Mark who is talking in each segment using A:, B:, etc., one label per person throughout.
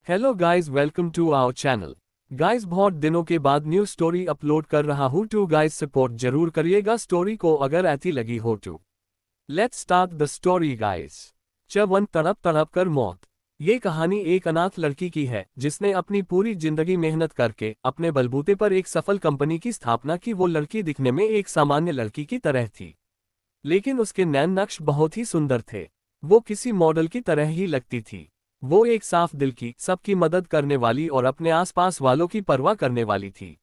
A: Hello guys, welcome to our channel. Guys, बहुत दिनों के बाद न्यू स्टोरी अपलोड कर रहा हूँ टू गाइस, सपोर्ट जरूर करिएगा स्टोरी को अगर ऐसी लगी हो तो। Let's start the story guys. चवन तड़प तड़प कर मौत। ये कहानी एक अनाथ लड़की की है जिसने अपनी पूरी जिंदगी मेहनत करके अपने बलबूते पर एक सफल कंपनी की स्थापना की। वो लड़की दिखने में एक सामान्य लड़की की तरह थी, लेकिन उसके नैन नक्श बहुत ही सुंदर थे। वो किसी मॉडल की तरह ही लगती थी। वो एक साफ दिल की, सबकी मदद करने वाली और अपने आसपास वालों की परवाह करने वाली थी।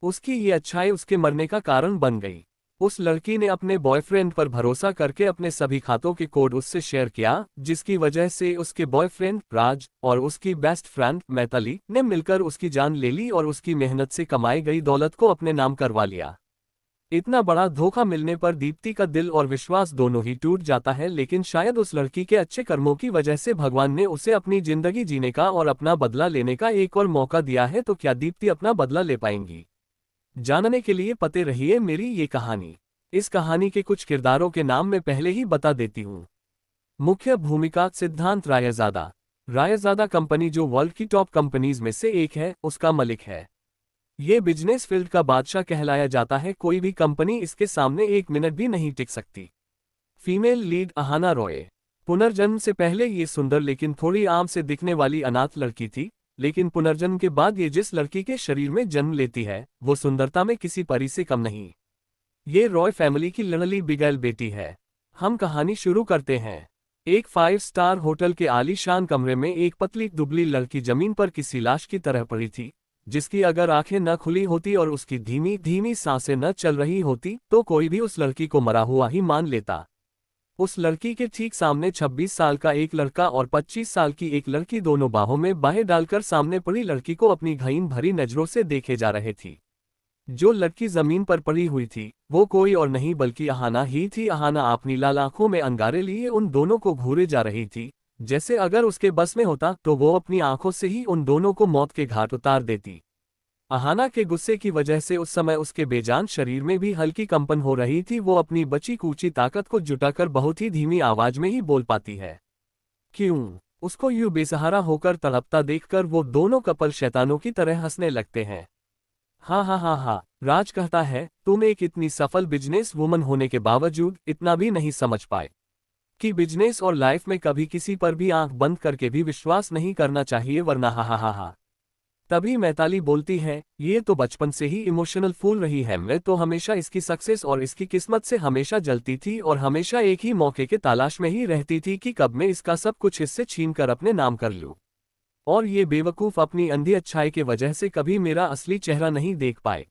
A: उसकी ये अच्छाई उसके मरने का कारण बन गई। उस लड़की ने अपने बॉयफ्रेंड पर भरोसा करके अपने सभी खातों के कोड उससे शेयर किया, जिसकी वजह से उसके बॉयफ्रेंड राज और उसकी बेस्ट फ्रेंड मैताली ने मिलकर उसकी जान ले ली और उसकी मेहनत से कमाई गई दौलत को अपने नाम करवा लिया। इतना बड़ा धोखा मिलने पर दीप्ति का दिल और विश्वास दोनों ही टूट जाता है, लेकिन शायद उस लड़की के अच्छे कर्मों की वजह से भगवान ने उसे अपनी जिंदगी जीने का और अपना बदला लेने का एक और मौका दिया है। तो क्या दीप्ति अपना बदला ले पाएंगी? जानने के लिए पते रहिए मेरी ये कहानी। इस कहानी के कुछ किरदारों के नाम मैं पहले ही बता देती हूँ। मुख्य भूमिका सिद्धांत रायजादा। रायजादा कंपनी जो वर्ल्ड की टॉप कंपनीज में से एक है, उसका मलिक है। ये बिजनेस फील्ड का बादशाह कहलाया जाता है। कोई भी कंपनी इसके सामने एक मिनट भी नहीं टिक सकती। Female lead Ahana Roy. पुनर्जन्म से पहले ये सुंदर लेकिन थोड़ी आम से दिखने वाली अनाथ लड़की थी, लेकिन पुनर्जन्म के बाद ये जिस लड़की के शरीर में जन्म लेती है वो सुंदरता में किसी परी से कम नहीं। ये रॉय फैमिली की लड़ली बिगैल बेटी है। हम कहानी शुरू करते हैं। एक 5 स्टार होटल के आलीशान कमरे में एक पतली दुबली लड़की जमीन पर किसी लाश की तरह पड़ी थी, जिसकी अगर आंखें न खुली होती और उसकी धीमी धीमी सांसें न चल रही होती तो कोई भी उस लड़की को मरा हुआ ही मान लेता। उस लड़की के ठीक सामने 26 साल का एक लड़का और 25 साल की एक लड़की दोनों बाहों में बाहें डालकर सामने पड़ी लड़की को अपनी घाइन भरी नजरों से देखे जा रहे थी। जो लड़की जमीन पर पड़ी हुई थी वो कोई और नहीं बल्कि अहाना ही थी। अहाना अपनी लाल आंखों में अंगारे लिए उन दोनों को घूरे जा रही थी, जैसे अगर उसके बस में होता तो वो अपनी आंखों से ही उन दोनों को मौत के घाट उतार देती। अहाना के गुस्से की वजह से उस समय उसके बेजान शरीर में भी हल्की कंपन हो रही थी। वो अपनी बची कूची ताकत को जुटाकर बहुत ही धीमी आवाज में ही बोल पाती है। क्यों? उसको यूं बेसहारा होकर तड़पता देखकर वो दोनों कपल शैतानों की तरह हंसने लगते हैं। हाँ हाँ हाँ हाँ, राज कहता है तुम एक इतनी सफल बिजनेस वुमन होने के बावजूद इतना भी नहीं समझ पाए कि बिजनेस और लाइफ में कभी किसी पर भी आंख बंद करके भी विश्वास नहीं करना चाहिए, वरना हा हा हा हा। तभी मैताली बोलती है, ये तो बचपन से ही इमोशनल फूल रही है। मैं तो हमेशा इसकी सक्सेस और इसकी किस्मत से हमेशा जलती थी और हमेशा एक ही मौके के तलाश में ही रहती थी कि कब मैं इसका सब कुछ इससे छीन कर अपने नाम कर लूं। और ये बेवकूफ अपनी अंधी अच्छाई के वजह से कभी मेरा असली चेहरा नहीं देख पाए।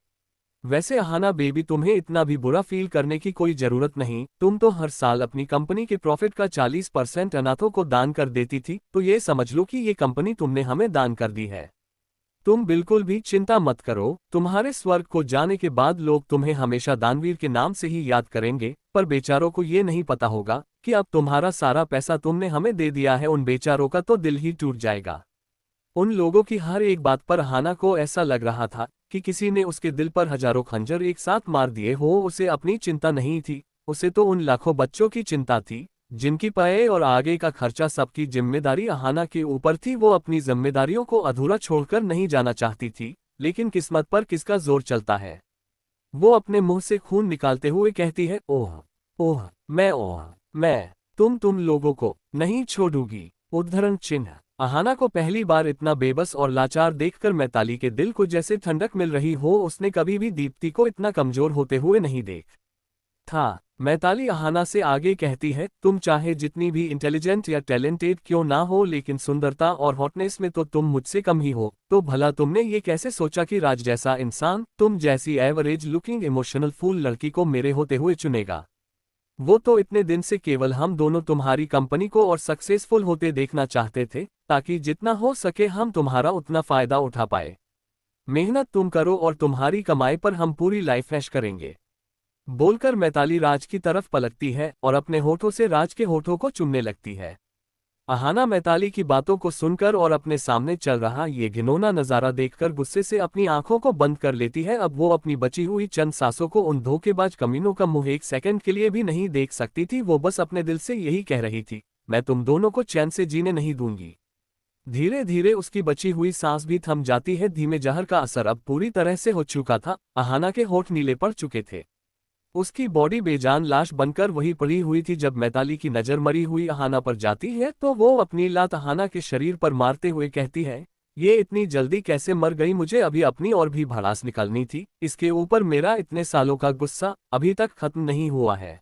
A: वैसे अहाना बेबी, तुम्हें इतना भी बुरा फील करने की कोई जरूरत नहीं। तुम तो हर साल अपनी कंपनी के प्रॉफिट का 40% अनाथों को दान कर देती थी, तो ये समझ लो कि ये कंपनी तुमने हमें दान कर दी है। तुम बिल्कुल भी चिंता मत करो, तुम्हारे स्वर्ग को जाने के बाद लोग तुम्हें हमेशा दानवीर के नाम से ही याद करेंगे। पर बेचारों को ये नहीं पता होगा कि अब तुम्हारा सारा पैसा तुमने हमें दे दिया है। उन बेचारों का तो दिल ही टूट जाएगा। उन लोगों की हर एक बात पर अहाना को ऐसा लग रहा था कि किसी ने उसके दिल पर हजारों खंजर एक साथ मार दिए हो। उसे अपनी चिंता नहीं थी, उसे तो उन लाखों बच्चों की चिंता थी जिनकी पढ़ाई और आगे का खर्चा सबकी जिम्मेदारी अहाना के ऊपर थी। वो अपनी जिम्मेदारियों को अधूरा छोड़कर नहीं जाना चाहती थी, लेकिन किस्मत पर किसका जोर चलता है। वो अपने मुंह से खून निकालते हुए कहती है, ओह ओह मैं तुम लोगों को नहीं छोड़ूंगी। उद्धरण चिन्ह। अहाना को पहली बार इतना बेबस और लाचार देखकर मैताली के दिल को जैसे ठंडक मिल रही हो। उसने कभी भी दीप्ति को इतना कमजोर होते हुए नहीं देख था। मैताली अहाना से आगे कहती है, तुम चाहे जितनी भी इंटेलिजेंट या टैलेंटेड क्यों ना हो, लेकिन सुंदरता और हॉटनेस में तो तुम मुझसे कम ही हो। तो भला तुमने ये कैसे सोचा कि राज जैसा इंसान तुम जैसी एवरेज लुकिंग इमोशनल फूल लड़की को मेरे होते हुए चुनेगा? वो तो इतने दिन से केवल हम दोनों तुम्हारी कंपनी को और सक्सेसफुल होते देखना चाहते थे, ताकि जितना हो सके हम तुम्हारा उतना फायदा उठा पाए। मेहनत तुम करो और तुम्हारी कमाई पर हम पूरी लाइफ ऐश करेंगे। बोलकर मैताली राज की तरफ पलटती है और अपने होठों से राज के होठों को चूमने लगती है। अहाना मैताली की बातों को सुनकर और अपने सामने चल रहा ये घिनौना नजारा देखकर गुस्से से अपनी आंखों को बंद कर लेती है। अब वो अपनी बची हुई चंद सांसों को उन धोखेबाज कमीनों का मुंह एक सेकंड के लिए भी नहीं देख सकती थी। वो बस अपने दिल से यही कह रही थी, मैं तुम दोनों को चैन से जीने नहीं दूंगी। धीरे धीरे उसकी बची हुई सांस भी थम जाती है। धीमे जहर का असर अब पूरी तरह से हो चुका था। अहाना के होठ नीले पड़ चुके थे। उसकी बॉडी बेजान लाश बनकर वहीं पड़ी हुई थी। जब मैताली की नजर मरी हुई अहाना पर जाती है तो वो अपनी लात अहाना के शरीर पर मारते हुए कहती है, ये इतनी जल्दी कैसे मर गई? मुझे अभी अपनी और भी भड़ास निकालनी थी। इसके ऊपर मेरा इतने सालों का गुस्सा अभी तक खत्म नहीं हुआ है।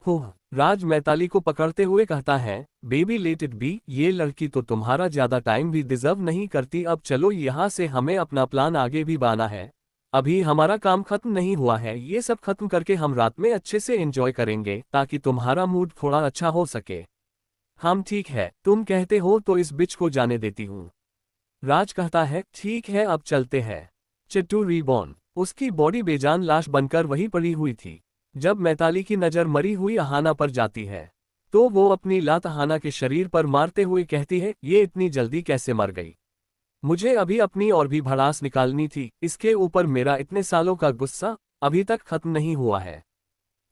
A: हो राज मैताली को पकड़ते हुए कहता है, बेबी लेट इट बी, ये लड़की तो तुम्हारा ज्यादा टाइम भी डिजर्व नहीं करती। अब चलो यहाँ से, हमें अपना प्लान आगे भी बढ़ाना है। अभी हमारा काम खत्म नहीं हुआ है। ये सब खत्म करके हम रात में अच्छे से एंजॉय करेंगे ताकि तुम्हारा मूड थोड़ा अच्छा हो सके। हम ठीक है, तुम कहते हो तो इस बिच को जाने देती हूँ। राज कहता है, ठीक है अब चलते हैं। चिट्टू रीबॉर्न। उसकी बॉडी बेजान लाश बनकर वहीं पड़ी हुई थी। जब मैताली की नजर मरी हुई अहाना पर जाती है तो वो अपनी लात अहाना के शरीर पर मारते हुए कहती है, ये इतनी जल्दी कैसे मर गई? मुझे अभी अपनी और भी भड़ास निकालनी थी। इसके ऊपर मेरा इतने सालों का गुस्सा अभी तक खत्म नहीं हुआ है।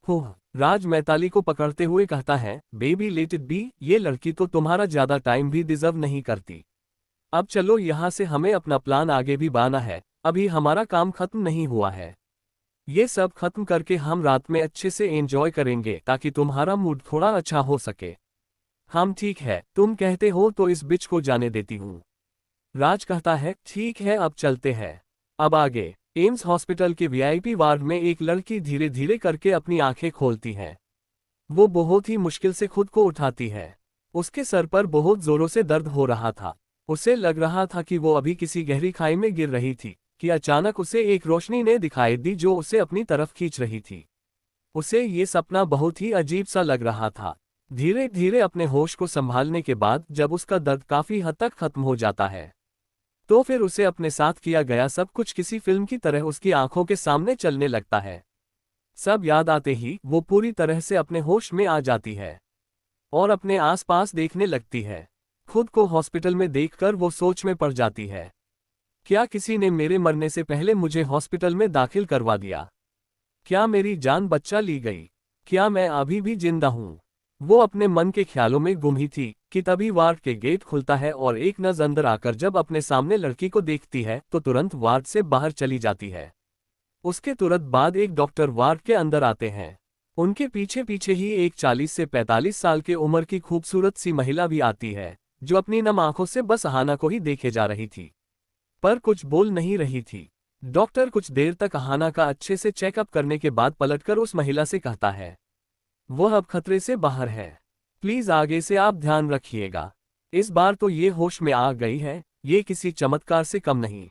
A: हो राज मैताली को पकड़ते हुए कहता है, बेबी लेट इट बी, ये लड़की तो तुम्हारा ज्यादा टाइम भी डिजर्व नहीं करती। अब चलो यहाँ से, हमें अपना प्लान आगे भी बढ़ाना है। अभी हमारा काम खत्म नहीं हुआ है। ये सब खत्म करके हम रात में अच्छे से एंजॉय करेंगे ताकि तुम्हारा मूड थोड़ा अच्छा हो सके। हम ठीक है, तुम कहते हो तो इस बिच को जाने देती हूँ। राज कहता है, ठीक है अब चलते हैं। अब आगे एम्स हॉस्पिटल के वीआईपी वार्ड में एक लड़की धीरे धीरे करके अपनी आंखें खोलती है। वो बहुत ही मुश्किल से खुद को उठाती है। उसके सर पर बहुत जोरों से दर्द हो रहा था। उसे लग रहा था कि वो अभी किसी गहरी खाई में गिर रही थी कि अचानक उसे एक रोशनी ने दिखाई दी जो उसे अपनी तरफ खींच रही थी। उसे ये सपना बहुत ही अजीब सा लग रहा था। धीरे धीरे अपने होश को संभालने के बाद जब उसका दर्द काफी हद तक खत्म हो जाता है तो फिर उसे अपने साथ किया गया सब कुछ किसी फिल्म की तरह उसकी आंखों के सामने चलने लगता है। सब याद आते ही वो पूरी तरह से अपने होश में आ जाती है और अपने आसपास देखने लगती है। खुद को हॉस्पिटल में देखकर वो सोच में पड़ जाती है, क्या किसी ने मेरे मरने से पहले मुझे हॉस्पिटल में दाखिल करवा दिया? क्या मेरी जान बचा ली गई? क्या मैं अभी भी जिंदा हूँ? वो अपने मन के ख्यालों में गुम ही थी कि तभी वार्ड के गेट खुलता है और एक नर्स अंदर आकर जब अपने सामने लड़की को देखती है तो तुरंत वार्ड से बाहर चली जाती है। उसके तुरंत बाद एक डॉक्टर वार्ड के अंदर आते हैं। उनके पीछे पीछे ही एक 40 से 45 साल के उम्र की खूबसूरत सी महिला भी आती है जो अपनी नम आंखों से बस अहाना को ही देखे जा रही थी पर कुछ बोल नहीं रही थी। डॉक्टर कुछ देर तक अहाना का अच्छे से चेकअप करने के बाद पलटकर उस महिला से कहता है, वह अब खतरे से बाहर है। प्लीज आगे से आप ध्यान रखिएगा। इस बार तो ये होश में आ गई है, ये किसी चमत्कार से कम नहीं।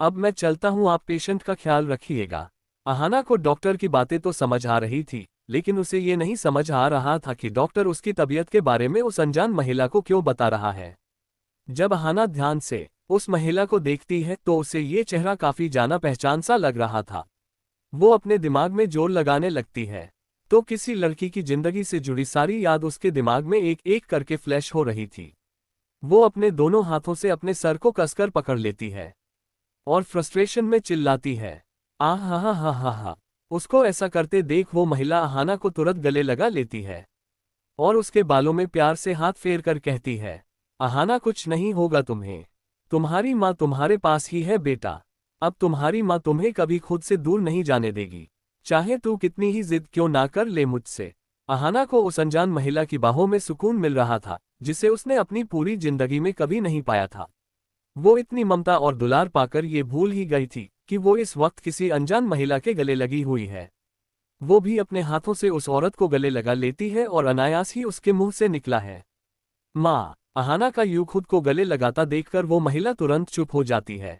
A: अब मैं चलता हूँ, आप पेशेंट का ख्याल रखिएगा। अहाना को डॉक्टर की बातें तो समझ आ रही थी लेकिन उसे ये नहीं समझ आ रहा था कि डॉक्टर उसकी तबीयत के बारे में उस अनजान महिला को क्यों बता रहा है। जब अहाना ध्यान से उस महिला को देखती है तो उसे ये चेहरा काफी जाना पहचान सा लग रहा था। वो अपने दिमाग में जोर लगाने लगती है तो किसी लड़की की जिंदगी से जुड़ी सारी याद उसके दिमाग में एक एक करके फ्लैश हो रही थी। वो अपने दोनों हाथों से अपने सर को कसकर पकड़ लेती है और फ्रस्ट्रेशन में चिल्लाती है, आ हा हा हा हा हा। उसको ऐसा करते देख वो महिला अहाना को तुरंत गले लगा लेती है और उसके बालों में प्यार से हाथ फेर कर कहती है, अहाना कुछ नहीं होगा तुम्हें, तुम्हारी माँ तुम्हारे पास ही है बेटा। अब तुम्हारी माँ तुम्हें कभी खुद से दूर नहीं जाने देगी, चाहे तू कितनी ही जिद क्यों ना कर ले मुझसे। अहाना को उस अनजान महिला की बाहों में सुकून मिल रहा था जिसे उसने अपनी पूरी जिंदगी में कभी नहीं पाया था। वो इतनी ममता और दुलार पाकर ये भूल ही गई थी कि वो इस वक्त किसी अनजान महिला के गले लगी हुई है। वो भी अपने हाथों से उस औरत को गले लगा लेती है और अनायास ही उसके मुंह से निकला है, माँ। अहाना का यूं खुद को गले लगाता देखकर वो महिला तुरंत चुप हो जाती है,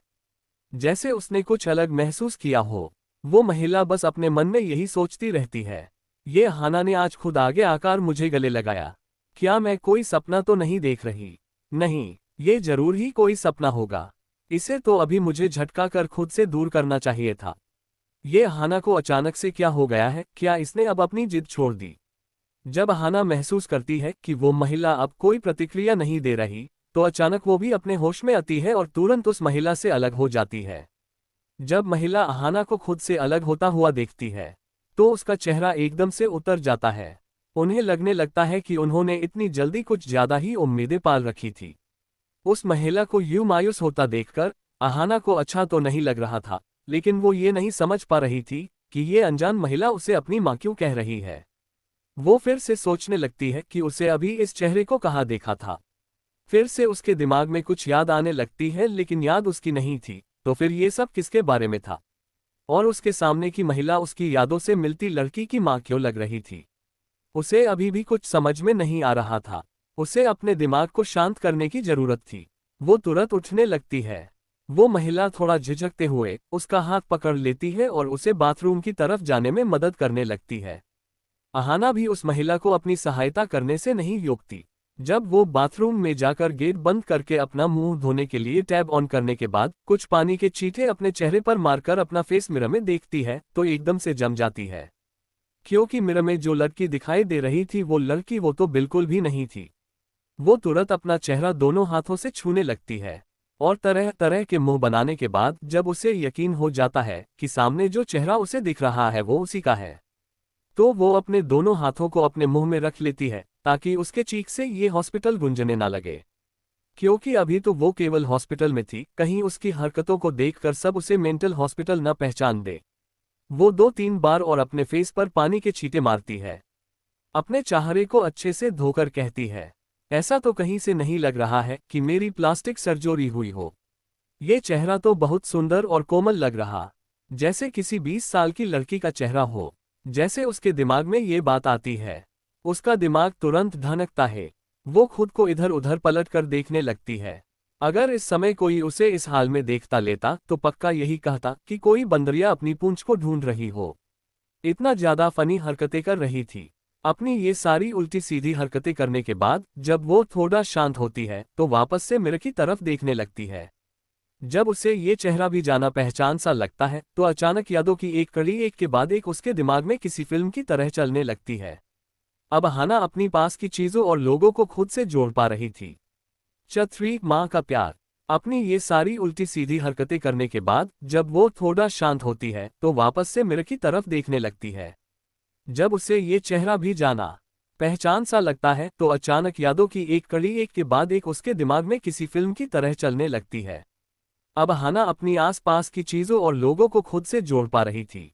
A: जैसे उसने कुछ अलग महसूस किया हो। वो महिला बस अपने मन में यही सोचती रहती है, ये अहाना ने आज खुद आगे आकर मुझे गले लगाया। क्या मैं कोई सपना तो नहीं देख रही? नहीं, ये जरूर ही कोई सपना होगा। इसे तो अभी मुझे झटका कर खुद से दूर करना चाहिए था। ये अहाना को अचानक से क्या हो गया है? क्या इसने अब अपनी जिद छोड़ दी? जब अहाना महसूस करती है कि वो महिला अब कोई प्रतिक्रिया नहीं दे रही तो अचानक वो भी अपने होश में आती है और तुरंत उस महिला से अलग हो जाती है। जब महिला अहाना को खुद से अलग होता हुआ देखती है तो उसका चेहरा एकदम से उतर जाता है। उन्हें लगने लगता है कि उन्होंने इतनी जल्दी कुछ ज्यादा ही उम्मीदें पाल रखी थी। उस महिला को यूं मायूस होता देखकर अहाना को अच्छा तो नहीं लग रहा था, लेकिन वो ये नहीं समझ पा रही थी कि ये अनजान महिला उसे अपनी मां क्यों कह रही है। वो फिर से सोचने लगती है कि उसे अभी इस चेहरे को कहाँ देखा था। फिर से उसके दिमाग में कुछ याद आने लगती है, लेकिन याद उसकी नहीं थी। तो फिर ये सब किसके बारे में था, और उसके सामने की महिला उसकी यादों से मिलती लड़की की मां क्यों लग रही थी। उसे अभी भी कुछ समझ में नहीं आ रहा था। उसे अपने दिमाग को शांत करने की जरूरत थी। वो तुरंत उठने लगती है। वो महिला थोड़ा झिझकते हुए उसका हाथ पकड़ लेती है और उसे बाथरूम की तरफ जाने में मदद करने लगती है। अहाना भी उस महिला को अपनी सहायता करने से नहीं रोकती। जब वो बाथरूम में जाकर गेट बंद करके अपना मुंह धोने के लिए टैब ऑन करने के बाद कुछ पानी के छींटे अपने चेहरे पर मारकर अपना फेस मिरर में देखती है तो एकदम से जम जाती है, क्योंकि मिरर में जो लड़की दिखाई दे रही थी वो लड़की वो तो बिल्कुल भी नहीं थी। वो तुरंत अपना चेहरा दोनों हाथों से छूने लगती है और तरह तरह के मुंह बनाने के बाद जब उसे यकीन हो जाता है कि सामने जो चेहरा उसे दिख रहा है वो उसी का है, तो वो अपने दोनों हाथों को अपने मुंह में रख लेती है ताकि उसके चीख से ये हॉस्पिटल गूंजने ना लगे। क्योंकि अभी तो वो केवल हॉस्पिटल में थी, कहीं उसकी हरकतों को देखकर सब उसे मेंटल हॉस्पिटल न पहचान दे। वो 2-3 बार और अपने फेस पर पानी के छींटे मारती है। अपने चेहरे को अच्छे से धोकर कहती है, ऐसा तो कहीं से नहीं लग रहा है कि मेरी प्लास्टिक सर्जरी हुई हो। ये चेहरा तो बहुत सुंदर और कोमल लग रहा, जैसे किसी 20 साल की लड़की का चेहरा हो। जैसे उसके दिमाग में ये बात आती है, उसका दिमाग तुरंत धनकता है। वो खुद को इधर उधर पलट कर देखने लगती है। अगर इस समय कोई उसे इस हाल में देखता लेता तो पक्का यही कहता कि कोई बंदरिया अपनी पूंछ को ढूंढ रही हो। इतना ज्यादा फनी हरकतें कर रही थी। अपनी ये सारी उल्टी सीधी हरकतें करने के बाद जब वो थोड़ा शांत होती है तो वापस से मिरर की तरफ देखने लगती है। जब उसे ये चेहरा भी जाना पहचान सा लगता है तो अचानक यादों की एक कड़ी एक के बाद एक उसके दिमाग में किसी फिल्म की तरह चलने लगती है। अब हाना अपनी पास की चीजों और लोगों को खुद से जोड़ पा रही थी। छतरी माँ का प्यार। अपनी ये सारी उल्टी सीधी हरकतें करने के बाद जब वो थोड़ा शांत होती है तो वापस से मिरर की तरफ देखने लगती है। जब उसे ये चेहरा भी जाना पहचान सा लगता है तो अचानक यादों की एक कड़ी एक के बाद एक उसके दिमाग में किसी फिल्म की तरह चलने लगती है। अब हाना अपनी आसपास की चीजों और लोगों को खुद से जोड़ पा रही थी।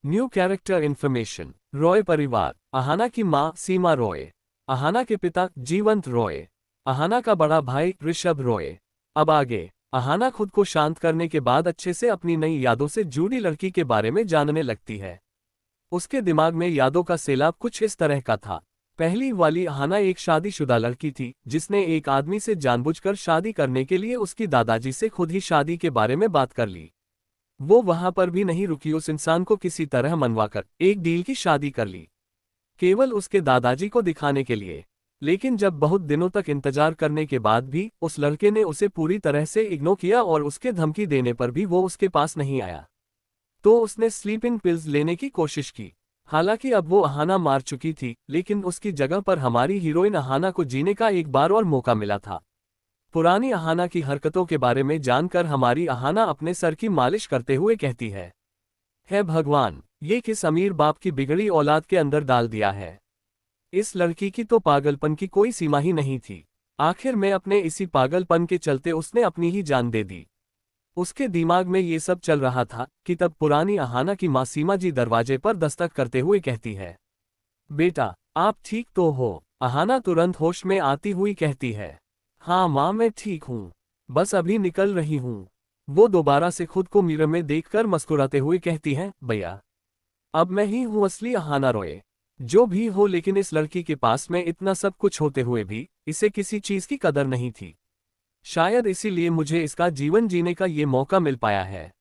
A: New character information. रॉय परिवार। अहाना की मां सीमा रॉय। अहाना के पिता जीवंत रॉय। अहाना का बड़ा भाई ऋषभ रॉय। अब आगे अहाना खुद को शांत करने के बाद अच्छे से अपनी नई यादों से जुड़ी लड़की के बारे में जानने लगती है। उसके दिमाग में यादों का सैलाब कुछ इस तरह का था। पहली वाली अहाना एक शादीशुदा लड़की थी जिसने एक आदमी से जानबूझकर शादी करने के लिए उसकी दादाजी से खुद ही शादी के बारे में बात कर ली। वो वहां पर भी नहीं रुकी, उस इंसान को किसी तरह मनवाकर एक डील की शादी कर ली, केवल उसके दादाजी को दिखाने के लिए। लेकिन जब बहुत दिनों तक इंतजार करने के बाद भी उस लड़के ने उसे पूरी तरह से इग्नोर किया और उसके धमकी देने पर भी वो उसके पास नहीं आया, तो उसने स्लीपिंग पिल्स लेने की कोशिश की। हालांकि अब वो अहाना मार चुकी थी, लेकिन उसकी जगह पर हमारी हीरोइन अहाना को जीने का एक बार और मौका मिला था। पुरानी अहाना की हरकतों के बारे में जानकर हमारी अहाना अपने सर की मालिश करते हुए कहती है, हे भगवान, ये किस अमीर बाप की बिगड़ी औलाद के अंदर डाल दिया है। इस लड़की की तो पागलपन की कोई सीमा ही नहीं थी। आखिर में अपने इसी पागलपन के चलते उसने अपनी ही जान दे दी। उसके दिमाग में ये सब चल रहा था कि तब पुरानी अहाना की मां सीमा जी दरवाजे पर दस्तक करते हुए कहती है, बेटा आप ठीक तो हो। अहाना तुरंत होश में आती हुई कहती है, हाँ माँ मैं ठीक हूँ, बस अभी निकल रही हूँ। वो दोबारा से खुद को मिरर में देखकर मुस्कुराते हुए कहती है, भैया अब मैं ही हूँ असली अहाना रॉय। जो भी हो, लेकिन इस लड़की के पास में इतना सब कुछ होते हुए भी इसे किसी चीज की कदर नहीं थी। शायद इसीलिए मुझे इसका जीवन जीने का ये मौका मिल पाया है।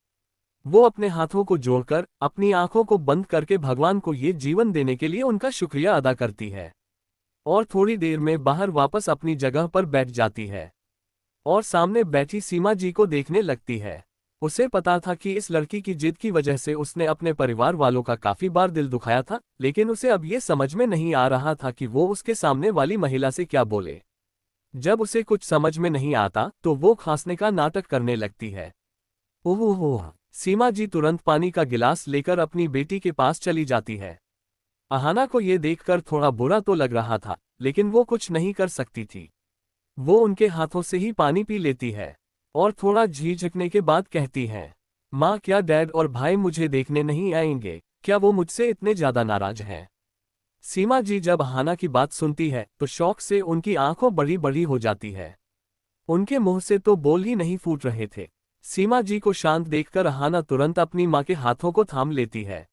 A: वो अपने हाथों को जोड़कर अपनी आंखों को बंद करके भगवान को ये जीवन देने के लिए उनका शुक्रिया अदा करती है और थोड़ी देर में बाहर वापस अपनी जगह पर बैठ जाती है और सामने बैठी सीमा जी को देखने लगती है। उसे पता था कि इस लड़की की जिद की वजह से उसने अपने परिवार वालों का काफी बार दिल दुखाया था, लेकिन उसे अब ये समझ में नहीं आ रहा था कि वो उसके सामने वाली महिला से क्या बोले। जब उसे कुछ समझ में नहीं आता तो वो खांसने का नाटक करने लगती है। ओह! सीमा जी तुरंत पानी का गिलास लेकर अपनी बेटी के पास चली जाती है। अहाना को ये देखकर थोड़ा बुरा तो लग रहा था, लेकिन वो कुछ नहीं कर सकती थी। वो उनके हाथों से ही पानी पी लेती है और थोड़ा झिझकने के बाद कहती है, माँ क्या डैड और भाई मुझे देखने नहीं आएंगे, क्या वो मुझसे इतने ज्यादा नाराज हैं? सीमा जी जब अहाना की बात सुनती है तो शौक से उनकी आंखों बड़ी बड़ी हो जाती है। उनके मुंह से तो बोल ही नहीं फूट रहे थे। सीमा जी को शांत देखकर अहाना तुरंत अपनी माँ के हाथों को थाम लेती है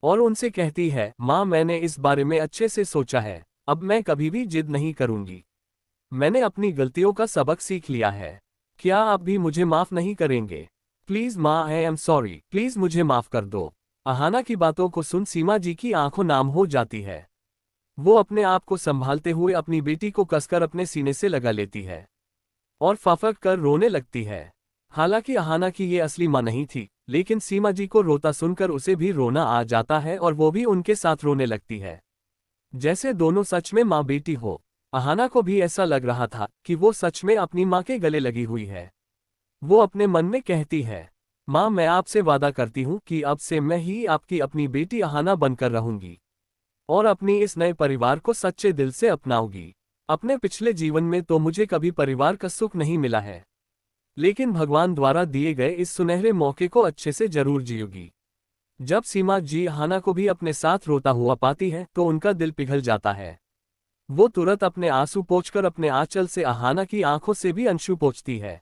A: और उनसे कहती है, माँ मैंने इस बारे में अच्छे से सोचा है, अब मैं कभी भी जिद नहीं करूंगी। मैंने अपनी गलतियों का सबक सीख लिया है। क्या आप भी मुझे माफ नहीं करेंगे? प्लीज माँ, आई एम सॉरी, प्लीज मुझे माफ कर दो। अहाना की बातों को सुन सीमा जी की आंखों नाम हो जाती है। वो अपने आप को संभालते हुए अपनी बेटी को कसकर अपने सीने से लगा लेती है और फाफक कर रोने लगती है। हालांकि अहाना की ये असली माँ नहीं थी, लेकिन सीमा जी को रोता सुनकर उसे भी रोना आ जाता है और वो भी उनके साथ रोने लगती है, जैसे दोनों सच में माँ बेटी हो। अहाना को भी ऐसा लग रहा था कि वो सच में अपनी माँ के गले लगी हुई है। वो अपने मन में कहती है, माँ मैं आपसे वादा करती हूँ कि अब से मैं ही आपकी अपनी बेटी अहाना बनकर रहूंगी और अपनी इस नए परिवार को सच्चे दिल से अपनाऊंगी। अपने पिछले जीवन में तो मुझे कभी परिवार का सुख नहीं मिला है, लेकिन भगवान द्वारा दिए गए इस सुनहरे मौके को अच्छे से जरूर जियोगी। जब सीमा जी अहाना को भी अपने साथ रोता हुआ पाती है तो उनका दिल पिघल जाता है। वो तुरंत अपने आंसू पोंछकर अपने आंचल से अहाना की आंखों से भी अंशु पोंछती है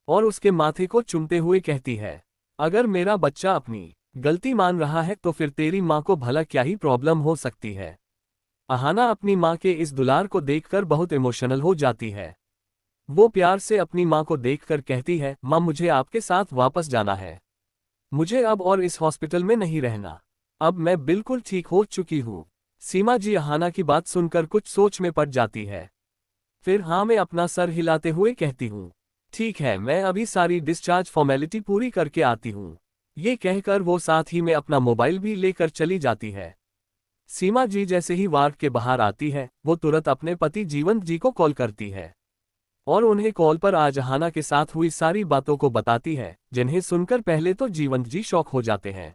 A: और उसके माथे को चूमते हुए कहती है, अगर मेरा बच्चा अपनी गलती मान रहा है तो फिर तेरी माँ को भला क्या ही प्रॉब्लम हो सकती है। अहाना अपनी माँ के इस दुलार को देखकर बहुत इमोशनल हो जाती है। वो प्यार से अपनी माँ को देखकर कहती है, माँ मुझे आपके साथ वापस जाना है। मुझे अब और इस हॉस्पिटल में नहीं रहना। अब मैं बिल्कुल ठीक हो चुकी हूँ। सीमा जी अहाना की बात सुनकर कुछ सोच में पड़ जाती है। फिर हाँ में अपना सर हिलाते हुए कहती हूँ, ठीक है मैं अभी सारी डिस्चार्ज फॉर्मेलिटी पूरी करके आती हूँ। ये कहकर वो साथ ही में अपना मोबाइल भी लेकर चली जाती है। सीमा जी जैसे ही वार्ड के बाहर आती है वो तुरंत अपने पति जीवंत जी को कॉल करती है और उन्हें कॉल पर आज अहाना के साथ हुई सारी बातों को बताती है, जिन्हें सुनकर पहले तो जीवंत जी शॉक हो जाते हैं।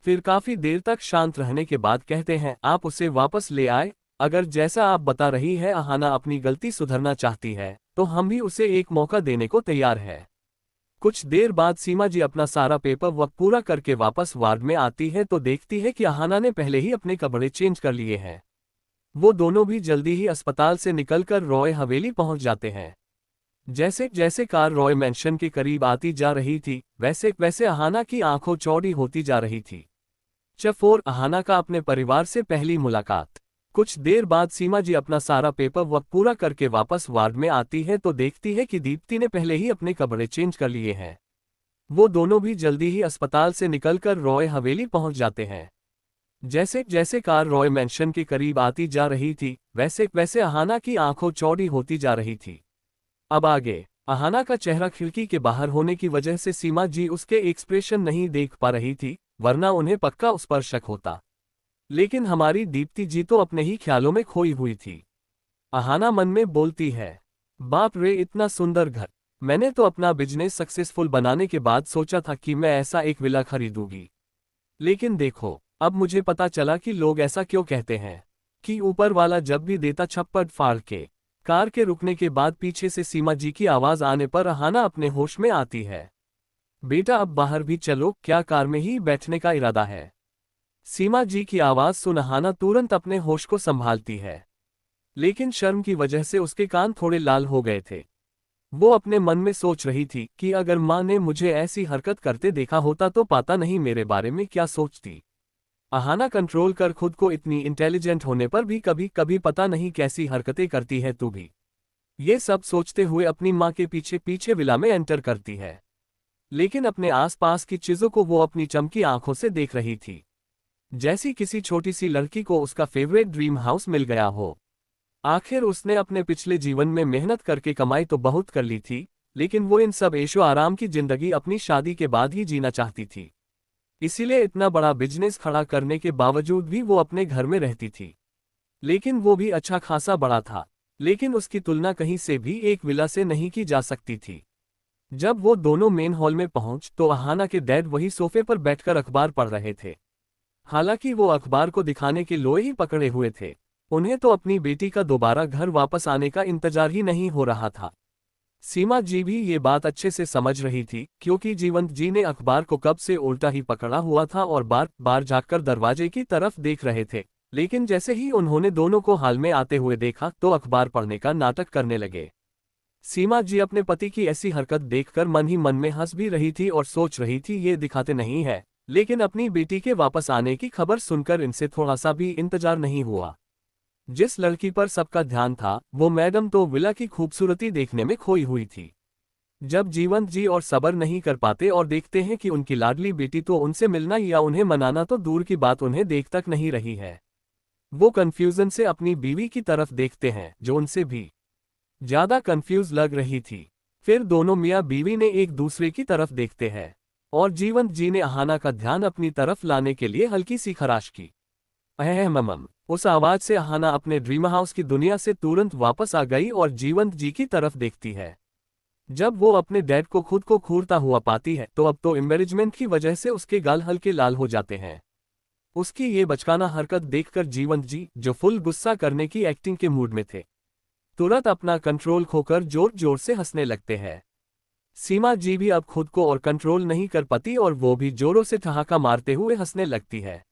A: फिर काफी देर तक शांत रहने के बाद कहते हैं, आप उसे वापस ले आए। अगर जैसा आप बता रही है अहाना अपनी गलती सुधरना चाहती है तो हम भी उसे एक मौका देने को तैयार है। कुछ देर बाद सीमा जी अपना सारा पेपर वर्क पूरा करके वापस वार्ड में आती है तो देखती है कि अहाना ने पहले ही अपने कपड़े चेंज कर लिए हैं। वो दोनों भी जल्दी ही अस्पताल से निकलकर रॉय हवेली पहुंच जाते हैं। जैसे जैसे कार रॉय मैंशन के करीब आती जा रही थी वैसे वैसे अहाना की आंखों चौड़ी होती जा रही थी। चफोर अहाना का अपने परिवार से पहली मुलाकात। कुछ देर बाद सीमा जी अपना सारा पेपर वर्क पूरा करके वापस वार्ड में आती है तो देखती है कि दीप्ति ने पहले ही अपने कपड़े चेंज कर लिए हैं। वो दोनों भी जल्दी ही अस्पताल से निकलकर रॉय हवेली पहुंच जाते हैं। जैसे जैसे कार रॉय मैंशन के करीब आती जा रही थी वैसे वैसे अहाना की आंखों चौड़ी होती जा रही थी। अब आगे अहाना का चेहरा खिड़की के बाहर होने की वजह से सीमा जी उसके एक्सप्रेशन नहीं देख पा रही थी, वरना उन्हें पक्का उस पर शक होता। लेकिन हमारी दीप्ति जी तो अपने ही ख्यालों में खोई हुई थी। अहाना मन में बोलती है, बाप रे इतना सुंदर घर। मैंने तो अपना बिजनेस सक्सेसफुल बनाने के बाद सोचा था कि मैं ऐसा एक विला खरीदूंगी, लेकिन देखो अब मुझे पता चला कि लोग ऐसा क्यों कहते हैं कि ऊपर वाला जब भी देता छप्पड़ फाड़ के। कार के रुकने के बाद पीछे से सीमा जी की आवाज आने पर अहाना अपने होश में आती है। बेटा अब बाहर भी चलो, क्या कार में ही बैठने का इरादा है? सीमा जी की आवाज सुन अहाना तुरंत अपने होश को संभालती है, लेकिन शर्म की वजह से उसके कान थोड़े लाल हो गए थे। वो अपने मन में सोच रही थी कि अगर माँ ने मुझे ऐसी हरकत करते देखा होता तो पता नहीं मेरे बारे में क्या सोचती। अहाना कंट्रोल कर खुद को, इतनी इंटेलिजेंट होने पर भी कभी कभी पता नहीं कैसी हरकतें करती है तू भी। ये सब सोचते हुए अपनी माँ के पीछे पीछे विला में एंटर करती है, लेकिन अपने आसपास की चीजों को वो अपनी चमकी आंखों से देख रही थी, जैसी किसी छोटी सी लड़की को उसका फेवरेट ड्रीम हाउस मिल गया हो। आखिर उसने अपने पिछले जीवन में मेहनत करके कमाई तो बहुत कर ली थी, लेकिन वो इन सब ऐशो आराम की जिंदगी अपनी शादी के बाद ही जीना चाहती थी। इसीलिए इतना बड़ा बिजनेस खड़ा करने के बावजूद भी वो अपने घर में रहती थी, लेकिन वो भी अच्छा खासा बड़ा था, लेकिन उसकी तुलना कहीं से भी एक विला से नहीं की जा सकती थी। जब वो दोनों मेन हॉल में पहुंच तो अहाना के डैड वही सोफे पर बैठकर अखबार पढ़ रहे थे। हालांकि वो अखबार को दिखाने के लोए ही पकड़े हुए थे। उन्हें तो अपनी बेटी का दोबारा घर वापस आने का इंतजार ही नहीं हो रहा था। सीमा जी भी ये बात अच्छे से समझ रही थी, क्योंकि जीवंत जी ने अखबार को कब से उल्टा ही पकड़ा हुआ था और बार बार झाँककर दरवाजे की तरफ देख रहे थे। लेकिन जैसे ही उन्होंने दोनों को हाल में आते हुए देखा तो अखबार पढ़ने का नाटक करने लगे। सीमा जी अपने पति की ऐसी हरकत देखकर मन ही मन में हंस भी रही थी और सोच रही थी ये दिखाते नहीं है, लेकिन अपनी बेटी के वापस आने की खबर सुनकर इनसे थोड़ा सा भी इंतजार नहीं हुआ। जिस लड़की पर सबका ध्यान था वो मैडम तो विला की खूबसूरती देखने में खोई हुई थी। जब जीवंत जी और सब्र नहीं कर पाते और देखते हैं कि उनकी लाडली बेटी तो उनसे मिलना या उन्हें मनाना तो दूर की बात उन्हें देख तक नहीं रही है, वो कंफ्यूजन से अपनी बीवी की तरफ देखते हैं जो उनसे भी ज्यादा कंफ्यूज लग रही थी। फिर दोनों मियाँ बीवी ने एक दूसरे की तरफ देखते हैं और जीवंत जी ने अहाना का ध्यान अपनी तरफ लाने के लिए हल्की सी खराश की। अहमम, उस आवाज से अहाना अपने ड्रीम हाउस की दुनिया से तुरंत वापस आ गई और जीवंत जी की तरफ देखती है। जब वो अपने डैड को खुद को घूरता हुआ पाती है तो अब तो एम्बेरसमेंट की वजह से उसके गाल हल्के लाल हो जाते हैं। उसकी ये बचकाना हरकत देखकर जीवंत जी, जो फुल गुस्सा करने की एक्टिंग के मूड में थे, तुरंत अपना कंट्रोल खोकर जोर जोर से हंसने लगते हैं। सीमा जी भी अब खुद को और कंट्रोल नहीं कर पाती और वो भी जोरों से ठहाका मारते हुए हंसने लगती है।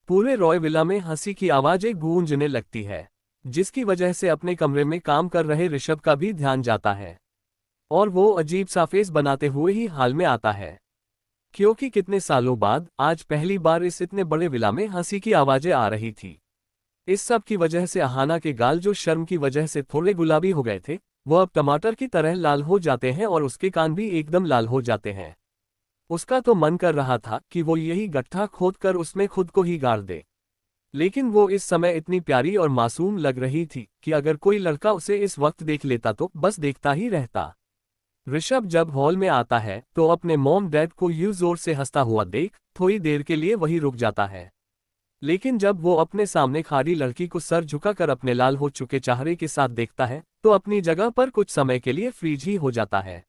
A: पूरे रॉय विला में हंसी की आवाजें गूंजने लगती है, जिसकी वजह से अपने कमरे में काम कर रहे ऋषभ का भी ध्यान जाता है और वो अजीब सा फेस बनाते हुए ही हाल में आता है, क्योंकि कितने सालों बाद आज पहली बार इस इतने बड़े विला में हंसी की आवाजें आ रही थी। इस सब की वजह से अहाना के गाल जो शर्म की वजह से थोड़े गुलाबी हो गए थे वो अब टमाटर की तरह लाल हो जाते हैं और उसके कान भी एकदम लाल हो जाते हैं। उसका तो मन कर रहा था कि वो यही गड्ढा खोदकर उसमें खुद को ही गाड़ दे, लेकिन वो इस समय इतनी प्यारी और मासूम लग रही थी कि अगर कोई लड़का उसे इस वक्त देख लेता तो बस देखता ही रहता। ऋषभ जब हॉल में आता है तो अपने मॉम डैड को यूं जोर से हंसता हुआ देख थोड़ी देर के लिए वही रुक जाता है, लेकिन जब वो अपने सामने खड़ी लड़की को सर झुकाकर अपने लाल हो चुके चेहरे के साथ देखता है तो अपनी जगह पर कुछ समय के लिए फ्रीज ही हो जाता है,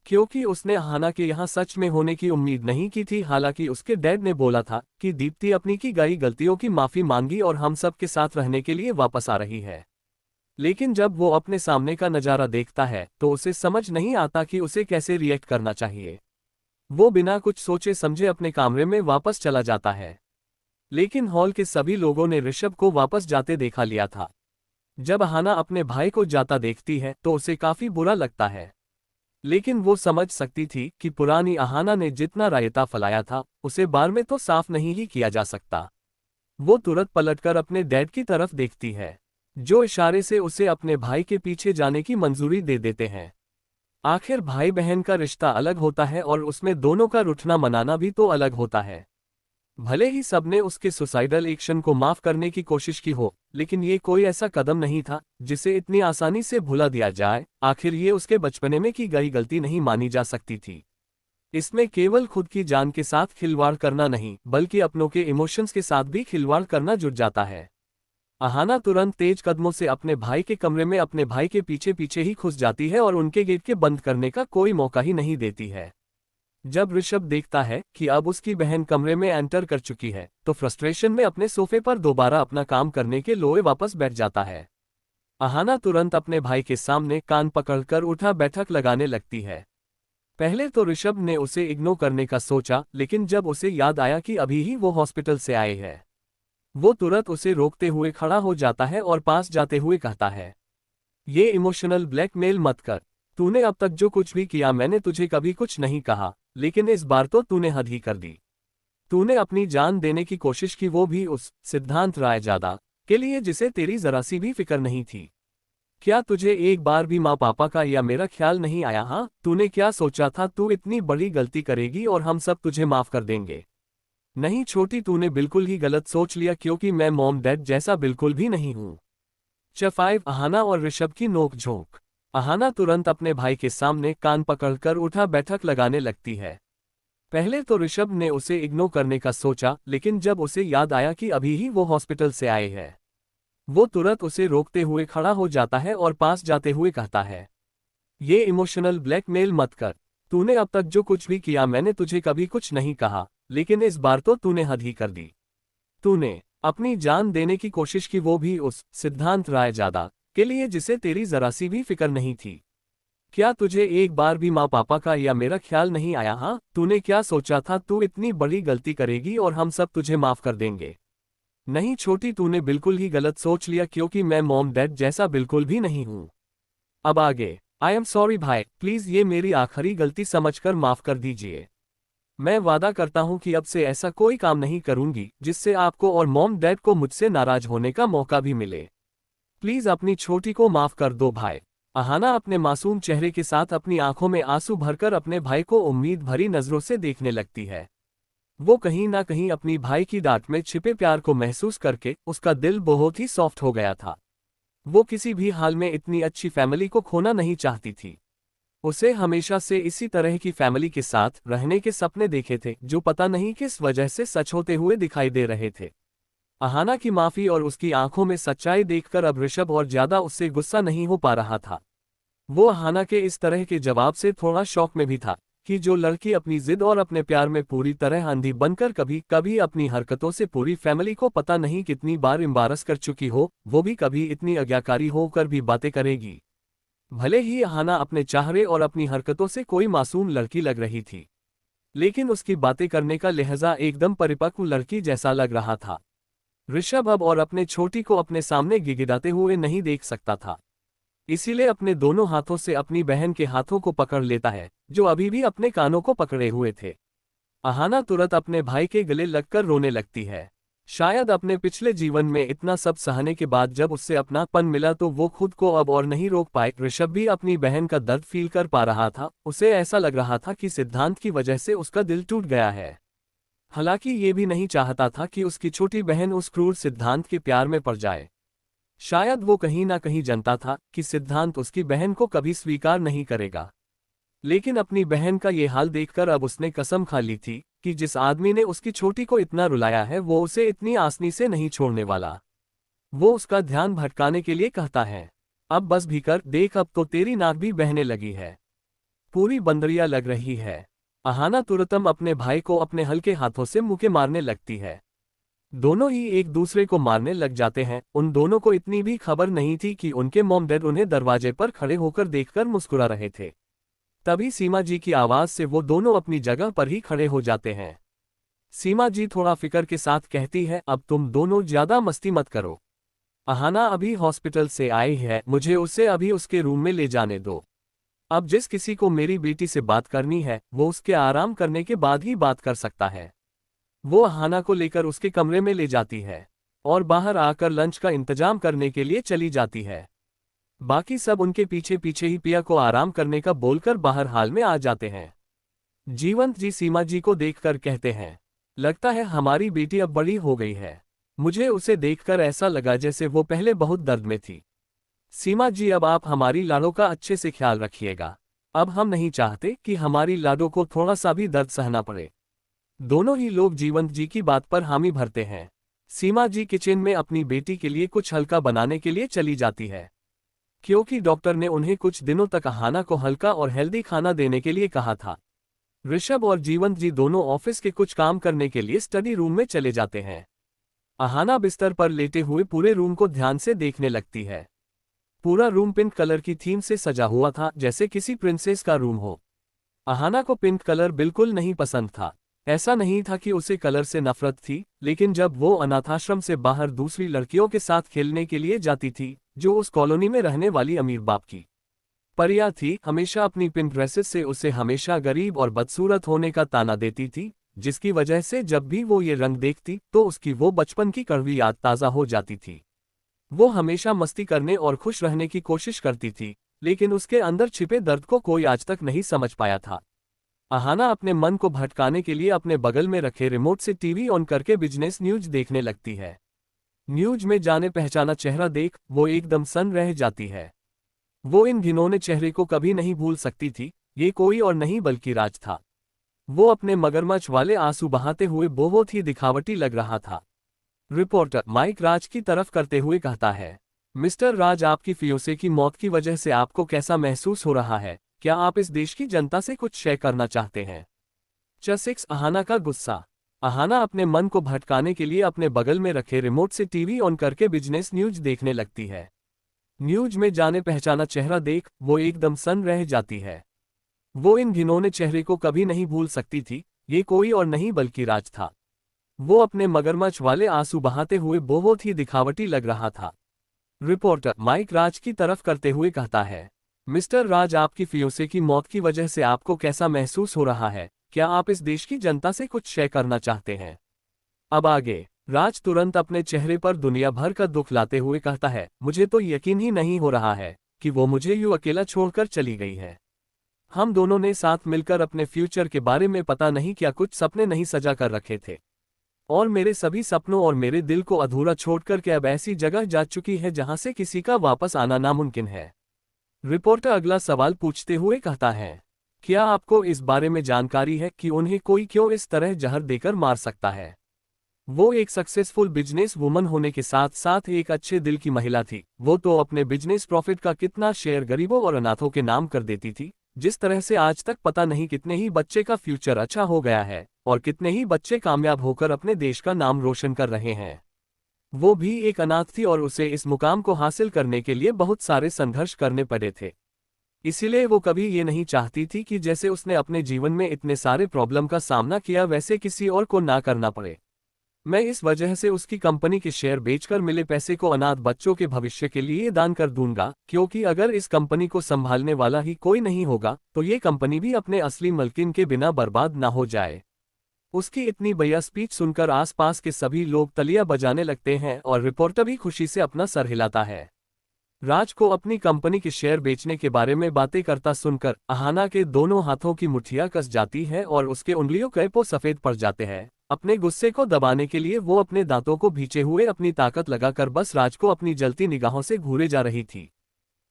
A: क्योंकि उसने अहाना के यहाँ सच में होने की उम्मीद नहीं की थी। हालांकि उसके डैड ने बोला था कि दीप्ति अपनी की गई गलतियों की माफी मांगी और हम सब के साथ रहने के लिए वापस आ रही है, लेकिन जब वो अपने सामने का नज़ारा देखता है तो उसे समझ नहीं आता कि उसे कैसे रिएक्ट करना चाहिए। वो बिना कुछ सोचे समझे अपने कमरे में वापस चला जाता है, लेकिन हॉल के सभी लोगों ने ऋषभ को वापस जाते देखा लिया था। जब अहाना अपने भाई को जाता देखती है तो उसे काफी बुरा लगता है, लेकिन वो समझ सकती थी कि पुरानी अहाना ने जितना रायता फैलाया था उसे बार में तो साफ नहीं ही किया जा सकता। वो तुरंत पलटकर अपने डैड की तरफ देखती है, जो इशारे से उसे अपने भाई के पीछे जाने की मंजूरी दे देते हैं। आखिर भाई बहन का रिश्ता अलग होता है और उसमें दोनों का रूठना मनाना भी तो अलग होता है। भले ही सबने उसके सुसाइडल एक्शन को माफ करने की कोशिश की हो, लेकिन ये कोई ऐसा कदम नहीं था जिसे इतनी आसानी से भुला दिया जाए। आखिर ये उसके बचपने में की गई गलती नहीं मानी जा सकती थी। इसमें केवल खुद की जान के साथ खिलवाड़ करना नहीं बल्कि अपनों के इमोशंस के साथ भी खिलवाड़ करना जुट जाता है। अहाना तुरंत तेज कदमों से अपने भाई के कमरे में अपने भाई के पीछे पीछे ही घुस जाती है और उनके गेट के बंद करने का कोई मौका ही नहीं देती है। जब ऋषभ देखता है कि अब उसकी बहन कमरे में एंटर कर चुकी है तो फ्रस्ट्रेशन में अपने सोफे पर दोबारा अपना काम करने के लिए वापस बैठ जाता है। अहाना तुरंत अपने भाई के सामने कान पकड़कर उठा बैठक लगाने लगती है। पहले तो ऋषभ ने उसे इग्नोर करने का सोचा, लेकिन जब उसे याद आया कि अभी ही वो हॉस्पिटल से आए हैं, वो तुरंत उसे रोकते हुए खड़ा हो जाता है और पास जाते हुए कहता है, ये इमोशनल ब्लैकमेल मत कर। तूने अब तक जो कुछ भी किया मैंने तुझे कभी कुछ नहीं कहा, लेकिन इस बार तो तूने हद ही कर दी। तूने अपनी जान देने की कोशिश की, वो भी उस सिद्धांत रायजादा के लिए जिसे तेरी जरा सी भी फिक्र नहीं थी। क्या तुझे एक बार भी माँ पापा का या मेरा ख्याल नहीं आया? हाँ, तूने क्या सोचा था तू इतनी बड़ी गलती करेगी और हम सब तुझे माफ कर देंगे? नहीं छोटी, तूने बिल्कुल ही गलत सोच लिया, क्योंकि मैं मॉम डैड जैसा बिल्कुल भी नहीं हूँ। चफाइव अहाना और ऋषभ की नोकझोंक। अहाना तुरंत अपने भाई के सामने कान पकड़कर उठा बैठक लगाने लगती है। पहले तो ऋषभ ने उसे इग्नोर करने का सोचा, लेकिन जब उसे याद आया कि अभी ही वो हॉस्पिटल से आए हैं, वो तुरंत उसे रोकते हुए खड़ा हो जाता है और पास जाते हुए कहता है, ये इमोशनल ब्लैकमेल मत कर। तूने अब तक जो कुछ भी किया मैंने तुझे कभी कुछ नहीं कहा, लेकिन इस बार तो तूने हद ही कर दी। तूने अपनी जान देने की कोशिश की, वो भी उस सिद्धांत रायजादा के लिए जिसे तेरी जरा सी भी फिक्र नहीं थी। क्या तुझे एक बार भी माँ पापा का या मेरा ख्याल नहीं आया? हाँ, तूने क्या सोचा था तू इतनी बड़ी गलती करेगी और हम सब तुझे माफ कर देंगे? नहीं छोटी, तूने बिल्कुल ही गलत सोच लिया, क्योंकि मैं मॉम डैड जैसा बिल्कुल भी नहीं हूँ। अब आगे। आई एम सॉरी भाई, प्लीज ये मेरी आखिरी गलती समझकर माफ कर दीजिए। मैं वादा करता हूँ कि अब से ऐसा कोई काम नहीं करूंगी जिससे आपको और मॉम डैड को मुझसे नाराज होने का मौका भी मिले। प्लीज अपनी छोटी को माफ कर दो भाई। अहाना अपने मासूम चेहरे के साथ अपनी आंखों में आंसू भरकर अपने भाई को उम्मीद भरी नजरों से देखने लगती है। वो कहीं ना कहीं अपनी भाई की डांट में छिपे प्यार को महसूस करके उसका दिल बहुत ही सॉफ्ट हो गया था। वो किसी भी हाल में इतनी अच्छी फैमिली को खोना नहीं चाहती थी। उसे हमेशा से इसी तरह की फैमिली के साथ रहने के सपने देखे थे, जो पता नहीं किस वजह से सच होते हुए दिखाई दे रहे थे। अहाना की माफी और उसकी आंखों में सच्चाई देखकर अब ऋषभ और ज्यादा उससे गुस्सा नहीं हो पा रहा था। वो अहाना के इस तरह के जवाब से थोड़ा शॉक में भी था कि जो लड़की अपनी जिद और अपने प्यार में पूरी तरह अंधी बनकर कभी कभी अपनी हरकतों से पूरी फैमिली को पता नहीं कितनी बार एम्बारस कर चुकी हो, वो भी कभी इतनी आज्ञाकारी होकर भी बातें करेगी। भले ही अहाना अपने चेहरे और अपनी हरकतों से कोई मासूम लड़की लग रही थी, लेकिन उसकी बातें करने का लहजा एकदम परिपक्व लड़की जैसा लग रहा था। ऋषभ अब और अपने छोटी को अपने सामने गिड़गिड़ाते हुए नहीं देख सकता था, इसीलिए अपने दोनों हाथों से अपनी बहन के हाथों को पकड़ लेता है, जो अभी भी अपने कानों को पकड़े हुए थे। अहाना तुरंत अपने भाई के गले लगकर रोने लगती है। शायद अपने पिछले जीवन में इतना सब सहने के बाद जब उससे अपनापन मिला तो वो खुद को अब और नहीं रोक पाए। ऋषभ भी अपनी बहन का दर्द फील कर पा रहा था। उसे ऐसा लग रहा था कि सिद्धांत की वजह से उसका दिल टूट गया है। हालांकि ये भी नहीं चाहता था कि उसकी छोटी बहन उस क्रूर सिद्धांत के प्यार में पड़ जाए। शायद वो कहीं ना कहीं जानता था कि सिद्धांत उसकी बहन को कभी स्वीकार नहीं करेगा। लेकिन अपनी बहन का ये हाल देखकर अब उसने कसम खा ली थी कि जिस आदमी ने उसकी छोटी को इतना रुलाया है वो उसे इतनी आसानी से नहीं छोड़ने वाला। वो उसका ध्यान भटकाने के लिए कहता है, अब बस भी कर, देख अब तो तेरी नाक भी बहने लगी है, पूरी बंदरिया लग रही है। अहाना तुरंतम अपने भाई को अपने हल्के हाथों से मुक्के मारने लगती है। दोनों ही एक दूसरे को मारने लग जाते हैं। उन दोनों को इतनी भी खबर नहीं थी कि उनके मॉम डैड उन्हें दरवाजे पर खड़े होकर देखकर मुस्कुरा रहे थे। तभी सीमा जी की आवाज से वो दोनों अपनी जगह पर ही खड़े हो जाते हैं। सीमा जी थोड़ा फिक्र के साथ कहती है, अब तुम दोनों ज्यादा मस्ती मत करो। अहाना अभी हॉस्पिटल से आई है, मुझे उसे अभी उसके रूम में ले जाने दो। अब जिस किसी को मेरी बेटी से बात करनी है वो उसके आराम करने के बाद ही बात कर सकता है। वो अहाना को लेकर उसके कमरे में ले जाती है और बाहर आकर लंच का इंतजाम करने के लिए चली जाती है। बाकी सब उनके पीछे पीछे ही पिया को आराम करने का बोलकर बाहर हाल में आ जाते हैं। जीवंत जी सीमा जी को देखकर कहते हैं, लगता है हमारी बेटी अब बड़ी हो गई है। मुझे उसे देखकर ऐसा लगा जैसे वो पहले बहुत दर्द में थी। सीमा जी अब आप हमारी लाडो का अच्छे से ख्याल रखिएगा। अब हम नहीं चाहते कि हमारी लाडो को थोड़ा सा भी दर्द सहना पड़े। दोनों ही लोग जीवंत जी की बात पर हामी भरते हैं। सीमा जी किचन में अपनी बेटी के लिए कुछ हल्का बनाने के लिए चली जाती है, क्योंकि डॉक्टर ने उन्हें कुछ दिनों तक अहाना को हल्का और हेल्दी खाना देने के लिए कहा था। ऋषभ और जीवंत जी दोनों ऑफिस के कुछ काम करने के लिए स्टडी रूम में चले जाते हैं। अहाना बिस्तर पर लेटे हुए पूरे रूम को ध्यान से देखने लगती है। पूरा रूम पिंक कलर की थीम से सजा हुआ था, जैसे किसी प्रिंसेस का रूम हो। अहाना को पिंक कलर बिल्कुल नहीं पसंद था। ऐसा नहीं था कि उसे कलर से नफरत थी, लेकिन जब वो अनाथाश्रम से बाहर दूसरी लड़कियों के साथ खेलने के लिए जाती थी, जो उस कॉलोनी में रहने वाली अमीर बाप की परिया थी, हमेशा अपनी पिंक ड्रेसेस से उसे हमेशा गरीब और बदसूरत होने का ताना देती थी, जिसकी वजह से जब भी वो ये रंग देखती तो उसकी वो बचपन की कड़वी याद ताज़ा हो जाती थी। वो हमेशा मस्ती करने और खुश रहने की कोशिश करती थी, लेकिन उसके अंदर छिपे दर्द को कोई आज तक नहीं समझ पाया था। अहाना अपने मन को भटकाने के लिए अपने बगल में रखे रिमोट से टीवी ऑन करके बिजनेस न्यूज देखने लगती है। न्यूज में जाने पहचाना चेहरा देख वो एकदम सन्न रह जाती है। वो इन घिनौने चेहरे को कभी नहीं भूल सकती थी। ये कोई और नहीं बल्कि राज था। वो अपने मगरमच्छ वाले आंसू बहाते हुए बहुत ही दिखावटी लग रहा था। रिपोर्टर माइक राज की तरफ करते हुए कहता है, मिस्टर राज, आपकी फियोसे की मौत की वजह से आपको कैसा महसूस हो रहा है? क्या आप इस देश की जनता से कुछ शेयर करना चाहते हैं? 6 अहाना का गुस्सा। अहाना अपने मन को भटकाने के लिए अपने बगल में रखे रिमोट से टीवी ऑन करके बिजनेस न्यूज देखने लगती है। न्यूज में जाने पहचाना चेहरा देख वो एकदम सन्न रह जाती है। वो इन घिनौने चेहरे को कभी नहीं भूल सकती थी, ये कोई और नहीं बल्कि राज था। वो अपने मगरमच्छ वाले आंसू बहाते हुए बहुत ही दिखावटी लग रहा था। रिपोर्टर माइक राज की तरफ करते हुए कहता है, मिस्टर राज, आपकी फियोसे की मौत की वजह से आपको कैसा महसूस हो रहा है? क्या आप इस देश की जनता से कुछ शेयर करना चाहते हैं? अब आगे राज तुरंत अपने चेहरे पर दुनिया भर का दुख लाते हुए कहता है, मुझे तो यकीन ही नहीं हो रहा है कि वो मुझे यूं अकेला छोड़कर चली गई है। हम दोनों ने साथ मिलकर अपने फ्यूचर के बारे में पता नहीं क्या कुछ सपने नहीं सजा कर रखे थे, और मेरे सभी सपनों और मेरे दिल को अधूरा छोड़कर के अब ऐसी जगह जा चुकी है जहां से किसी का वापस आना नामुमकिन है। रिपोर्टर अगला सवाल पूछते हुए कहता है, क्या आपको इस बारे में जानकारी है कि उन्हें कोई क्यों इस तरह जहर देकर मार सकता है? वो एक सक्सेसफुल बिजनेस वुमन होने के साथ साथ एक अच्छे दिल की महिला थी। वो तो अपने बिजनेस प्रॉफिट का कितना शेयर गरीबों और अनाथों के नाम कर देती थी। जिस तरह से आज तक पता नहीं कितने ही बच्चे का फ्यूचर अच्छा हो गया है और कितने ही बच्चे कामयाब होकर अपने देश का नाम रोशन कर रहे हैं। वो भी एक अनाथ थी और उसे इस मुकाम को हासिल करने के लिए बहुत सारे संघर्ष करने पड़े थे। इसीलिए वो कभी ये नहीं चाहती थी कि जैसे उसने अपने जीवन में इतने सारे प्रॉब्लम का सामना किया वैसे किसी और को ना करना पड़े। मैं इस वजह से उसकी कंपनी के शेयर बेचकर मिले पैसे को अनाथ बच्चों के भविष्य के लिए दान कर दूंगा, क्योंकि अगर इस कंपनी को संभालने वाला ही कोई नहीं होगा तो ये कंपनी भी अपने असली मालिक के बिना बर्बाद ना हो जाए। उसकी इतनी बढ़िया स्पीच सुनकर आसपास के सभी लोग तालियां बजाने लगते हैं और रिपोर्टर भी खुशी से अपना सर हिलाता है। राज को अपनी कंपनी के शेयर बेचने के बारे में बातें करता सुनकर अहाना के दोनों हाथों की मुट्ठियां कस जाती है और उसके उंगलियों के पो सफेद पड़ जाते हैं। अपने गुस्से को दबाने के लिए वो अपने दांतों को भींचे हुए अपनी ताकत लगाकर बस राज को अपनी जलती निगाहों से घूरे जा रही थी।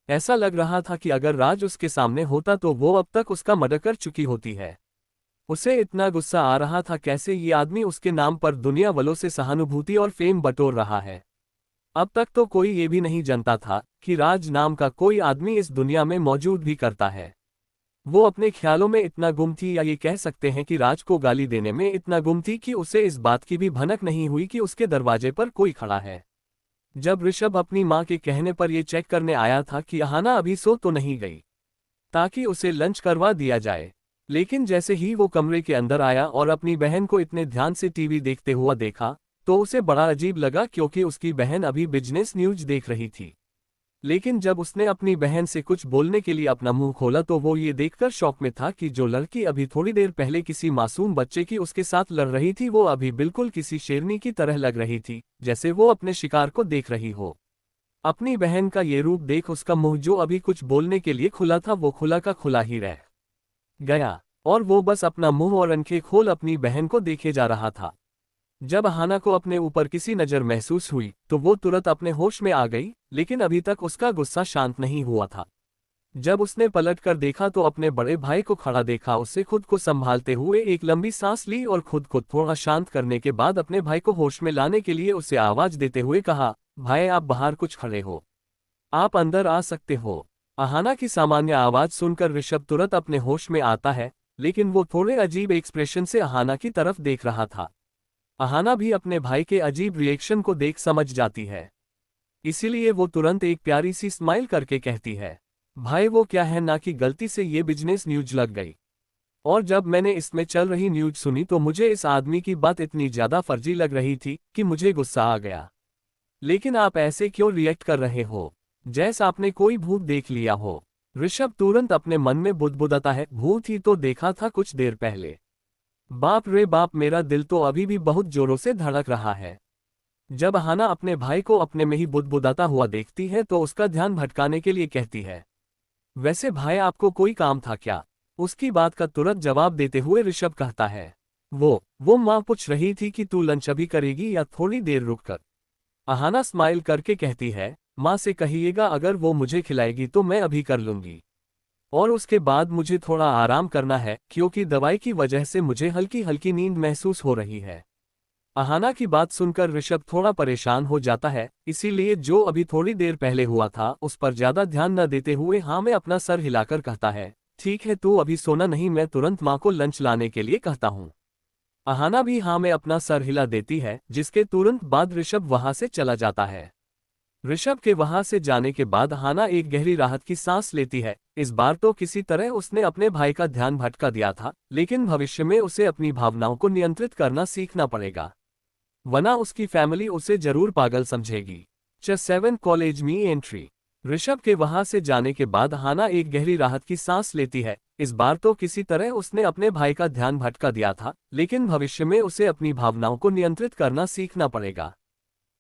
A: ऐसा लग रहा था कि अगर राज उसके सामने होता तो वो अब तक उसका मर्डर कर चुकी होती है। उसे इतना गुस्सा आ रहा था कैसे ये आदमी उसके नाम पर दुनिया वालों से सहानुभूति और फेम बटोर रहा है। अब तक तो कोई ये भी नहीं जानता था कि राज नाम का कोई आदमी इस दुनिया में मौजूद भी करता है। वो अपने ख्यालों में इतना गुम थी, या ये कह सकते हैं कि राज को गाली देने में इतना गुम थी कि उसे इस बात की भी भनक नहीं हुई कि उसके दरवाजे पर कोई खड़ा है। जब ऋषभ अपनी मां के कहने पर यह चेक करने आया था कि अहाना अभी सो तो नहीं गई, ताकि उसे लंच करवा दिया जाए, लेकिन जैसे ही वो कमरे के अंदर आया और अपनी बहन को इतने ध्यान से टीवी देखते हुआ देखा तो उसे बड़ा अजीब लगा, क्योंकि उसकी बहन अभी बिजनेस न्यूज देख रही थी। लेकिन जब उसने अपनी बहन से कुछ बोलने के लिए अपना मुंह खोला तो वो ये देखकर शॉक में था कि जो लड़की अभी थोड़ी देर पहले किसी मासूम बच्चे की उसके साथ लड़ रही थी वो अभी बिल्कुल किसी शेरनी की तरह लग रही थी, जैसे वो अपने शिकार को देख रही हो। अपनी बहन का ये रूप देख उसका मुंह जो अभी कुछ बोलने के लिए खुला था वो खुला का खुला ही रह गया और वो बस अपना मुंह और आंखें खोल अपनी बहन को देखे जा रहा था। जब अहाना को अपने ऊपर किसी नज़र महसूस हुई तो वो तुरंत अपने होश में आ गई, लेकिन अभी तक उसका गुस्सा शांत नहीं हुआ था। जब उसने पलट कर देखा तो अपने बड़े भाई को खड़ा देखा। उससे खुद को संभालते हुए एक लंबी सांस ली और खुद को थोड़ा शांत करने के बाद अपने भाई को होश में लाने के लिए उसे आवाज देते हुए कहा, भाई आप बाहर कुछ खड़े हो, आप अंदर आ सकते हो। अहाना की सामान्य आवाज सुनकर ऋषभ तुरंत अपने होश में आता है, लेकिन वो थोड़े अजीब एक्सप्रेशन से अहाना की तरफ देख रहा था। अहाना भी अपने भाई के अजीब रिएक्शन को देख समझ जाती है, इसीलिए वो तुरंत एक प्यारी सी स्माइल करके कहती है, भाई वो क्या है ना कि गलती से ये बिजनेस न्यूज लग गई, और जब मैंने इसमें चल रही न्यूज सुनी तो मुझे इस आदमी की बात इतनी ज्यादा फर्जी लग रही थी कि मुझे गुस्सा आ गया। लेकिन आप ऐसे क्यों रिएक्ट कर रहे हो, जैसे आपने कोई भूत देख लिया हो? ऋषभ तुरंत अपने मन में बुदबुदाता है, भूत ही तो देखा था कुछ देर पहले। बाप रे बाप, मेरा दिल तो अभी भी बहुत जोरों से धड़क रहा है। जब अहाना अपने भाई को अपने में ही बुदबुदाता हुआ देखती है तो उसका ध्यान भटकाने के लिए कहती है, वैसे भाई आपको कोई काम था क्या? उसकी बात का तुरंत जवाब देते हुए ऋषभ कहता है, वो माँ पूछ रही थी कि तू लंच अभी करेगी या थोड़ी देर रुक कर। अहाना स्माइल करके कहती है, माँ से कहिएगा अगर वो मुझे खिलाएगी तो मैं अभी कर लूंगी, और उसके बाद मुझे थोड़ा आराम करना है क्योंकि दवाई की वजह से मुझे हल्की हल्की नींद महसूस हो रही है। अहाना की बात सुनकर ऋषभ थोड़ा परेशान हो जाता है, इसीलिए जो अभी थोड़ी देर पहले हुआ था उस पर ज्यादा ध्यान न देते हुए हाँ में अपना सर हिलाकर कहता है, ठीक है तू अभी सोना नहीं, मैं तुरंत माँ को लंच लाने के लिए कहता हूँ। अहाना भी हाँ में अपना सर हिला देती है, जिसके तुरंत बाद ऋषभ वहां से चला जाता है। ऋषभ के वहां से जाने के बाद अहाना एक गहरी राहत की सांस लेती है। इस बार तो किसी तरह उसने अपने भाई का ध्यान भटका दिया था, लेकिन भविष्य में उसे अपनी भावनाओं को नियंत्रित करना सीखना पड़ेगा, वरना उसकी फैमिली उसे जरूर पागल समझेगी। 7 कॉलेज में एंट्री। ऋषभ के वहां से जाने के बाद अहाना एक गहरी राहत की सांस लेती है। इस बार तो किसी तरह उसने अपने भाई का ध्यान भटका दिया था, लेकिन भविष्य में उसे अपनी भावनाओं को नियंत्रित करना सीखना पड़ेगा,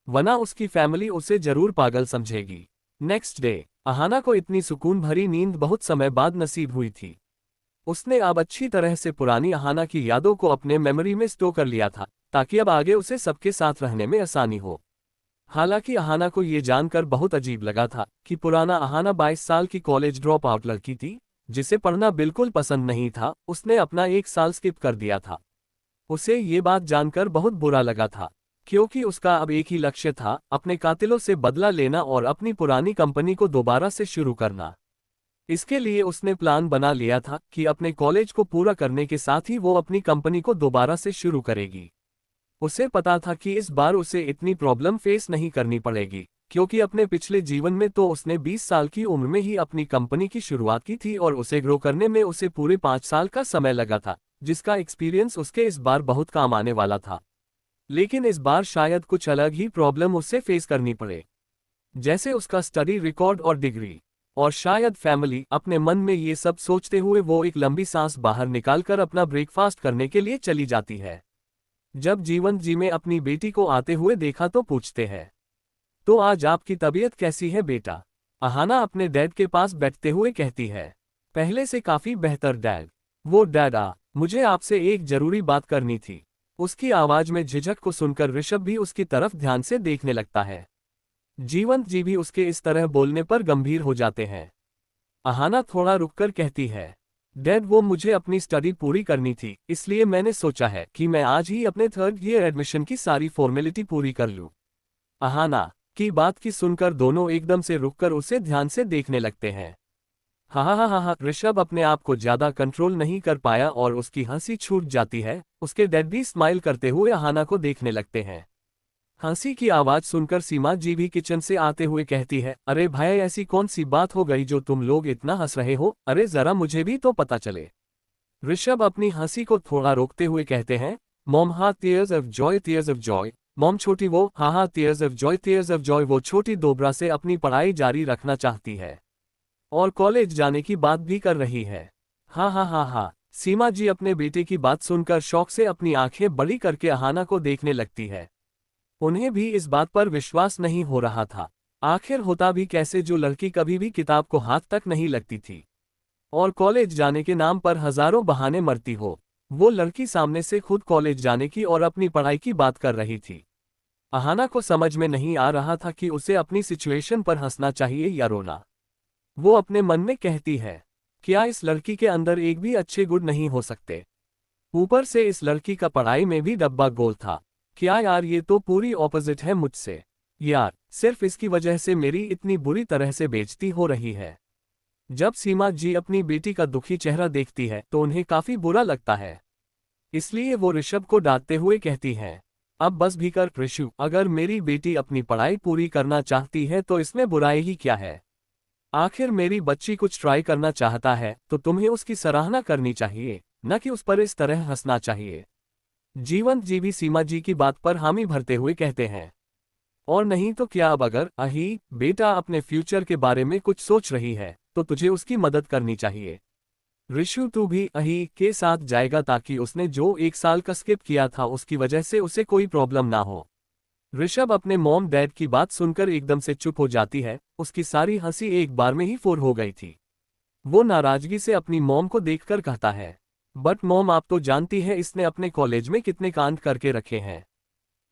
A: वरना उसकी फैमिली उसे जरूर पागल समझेगी। Next day. अहाना को इतनी सुकून भरी नींद बहुत समय बाद नसीब हुई थी। उसने अब अच्छी तरह से पुरानी अहाना की यादों को अपने मेमोरी में स्टोर कर लिया था, ताकि अब आगे उसे सबके साथ रहने में आसानी हो। हालांकि अहाना को ये जानकर बहुत अजीब लगा था कि पुराना अहाना 22 साल की कॉलेज ड्रॉप आउट लड़की थी, जिसे पढ़ना बिल्कुल पसंद नहीं था। उसने अपना 1 साल स्किप कर दिया था। उसे ये बात जानकर बहुत बुरा लगा था, क्योंकि उसका अब एक ही लक्ष्य था, अपने कातिलों से बदला लेना और अपनी पुरानी कंपनी को दोबारा से शुरू करना। इसके लिए उसने प्लान बना लिया था कि अपने कॉलेज को पूरा करने के साथ ही वो अपनी कंपनी को दोबारा से शुरू करेगी। उसे पता था कि इस बार उसे इतनी प्रॉब्लम फेस नहीं करनी पड़ेगी, क्योंकि अपने पिछले जीवन में तो उसने 20 साल की उम्र में ही अपनी कंपनी की शुरुआत की थी और उसे ग्रो करने में उसे पूरे 5 साल का समय लगा था, जिसका एक्सपीरियंस उसके इस बार बहुत काम आने वाला था। लेकिन इस बार शायद कुछ अलग ही प्रॉब्लम उसे फेस करनी पड़े, जैसे उसका स्टडी रिकॉर्ड और डिग्री, और शायद फैमिली। अपने मन में ये सब सोचते हुए वो एक लंबी सांस बाहर निकालकर अपना ब्रेकफास्ट करने के लिए चली जाती है। जब जीवंत जी में अपनी बेटी को आते हुए देखा तो पूछते हैं, तो आज आपकी तबीयत कैसी है बेटा? अहाना अपने डैड के पास बैठते हुए कहती है, पहले से काफी बेहतर डैड। वो डैड मुझे आपसे एक जरूरी बात करनी थी। उसकी आवाज में झिझक को सुनकर ऋषभ भी उसकी तरफ ध्यान से देखने लगता है। जीवंत जी भी उसके इस तरह बोलने पर गंभीर हो जाते हैं। अहाना थोड़ा रुककर कहती है, डैड वो मुझे अपनी स्टडी पूरी करनी थी, इसलिए मैंने सोचा है कि मैं आज ही अपने 3rd ईयर एडमिशन की सारी फॉर्मेलिटी पूरी कर लूं। अहाना की बात की सुनकर दोनों एकदम से रुककर उसे ध्यान से देखने लगते हैं। हा। ऋषभ अपने आप को ज्यादा कंट्रोल नहीं कर पाया और उसकी हंसी छूट जाती है। उसके डैड भी स्माइल करते हुए अहाना को देखने लगते हैं। हंसी की आवाज सुनकर सीमा जी भी किचन से आते हुए कहती है, अरे भाई ऐसी कौन सी बात हो गई जो तुम लोग इतना हंस रहे हो? अरे जरा मुझे भी तो पता चले। ऋषभ अपनी हंसी को थोड़ा रोकते हुए कहते हैं, मॉम हाँ tears of Joy tears of Joy. Mom छोटी वो हाँ tears of Joy tears of Joy. वो छोटी दोबरा से अपनी पढ़ाई जारी रखना चाहती है और कॉलेज जाने की बात भी कर रही है। हाँ। सीमा जी अपने बेटे की बात सुनकर शौक से अपनी आंखें बड़ी करके अहाना को देखने लगती है। उन्हें भी इस बात पर विश्वास नहीं हो रहा था। आखिर होता भी कैसे जो लड़की कभी भी किताब को हाथ तक नहीं लगती थी और कॉलेज जाने के नाम पर हजारों बहाने मरती हो। वो लड़की सामने से खुद कॉलेज जाने की और अपनी पढ़ाई की बात कर रही थी। अहाना को समझ में नहीं आ रहा था कि उसे अपनी सिचुएशन पर हंसना चाहिए या रोना। वो अपने मन में कहती है, क्या इस लड़की के अंदर एक भी अच्छे गुण नहीं हो सकते? ऊपर से इस लड़की का पढ़ाई में भी डब्बा गोल था। क्या यार ये तो पूरी ऑपोजिट है मुझसे। यार सिर्फ इसकी वजह से मेरी इतनी बुरी तरह से बेइज्जती हो रही है। जब सीमा जी अपनी बेटी का दुखी चेहरा देखती है तो उन्हें काफी बुरा लगता है। इसलिए वो ऋषभ को डांटते हुए कहती हैं, अब बस भी कर ऋषु, अगर मेरी बेटी अपनी पढ़ाई पूरी करना चाहती है तो इसमें बुराई ही क्या है? आखिर मेरी बच्ची कुछ ट्राई करना चाहता है तो तुम्हें उसकी सराहना करनी चाहिए, न कि उस पर इस तरह हंसना चाहिए। जीवंत जी भी सीमा जी की बात पर हामी भरते हुए कहते हैं, और नहीं तो क्या, अब अगर अही बेटा अपने फ्यूचर के बारे में कुछ सोच रही है तो तुझे उसकी मदद करनी चाहिए। ऋषु तू भी अही के साथ जाएगा ताकि उसने जो 1 साल का स्किप किया था उसकी वजह से उसे कोई प्रॉब्लम ना हो। ऋषभ अपने मॉम डैड की बात सुनकर एकदम से चुप हो जाती है। उसकी सारी हंसी एक बार में ही फौर हो गई थी। वो नाराजगी से अपनी मॉम को देखकर कहता है, बट मॉम आप तो जानती है इसने अपने कॉलेज में कितने कांड करके रखे हैं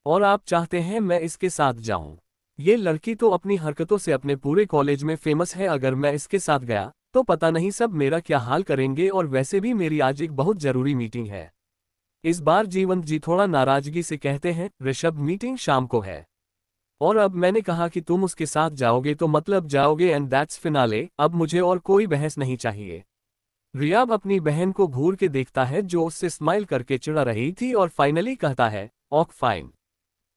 A: और आप चाहते हैं मैं इसके साथ जाऊं। ये लड़की तो अपनी हरकतों से अपने पूरे कॉलेज में फेमस है। अगर मैं इसके साथ गया तो पता नहीं सब मेरा क्या हाल करेंगे, और वैसे भी मेरी आज एक बहुत जरूरी मीटिंग है। इस बार जीवंत जी थोड़ा नाराजगी से कहते हैं, ऋषभ मीटिंग शाम को है और अब मैंने कहा कि तुम उसके साथ जाओगे तो मतलब जाओगे एंड दैट्स फिनाले। अब मुझे और कोई बहस नहीं चाहिए। रियाब अपनी बहन को घूर के देखता है जो उससे स्माइल करके चिढ़ा रही थी और फाइनली कहता है, ओक फाइन,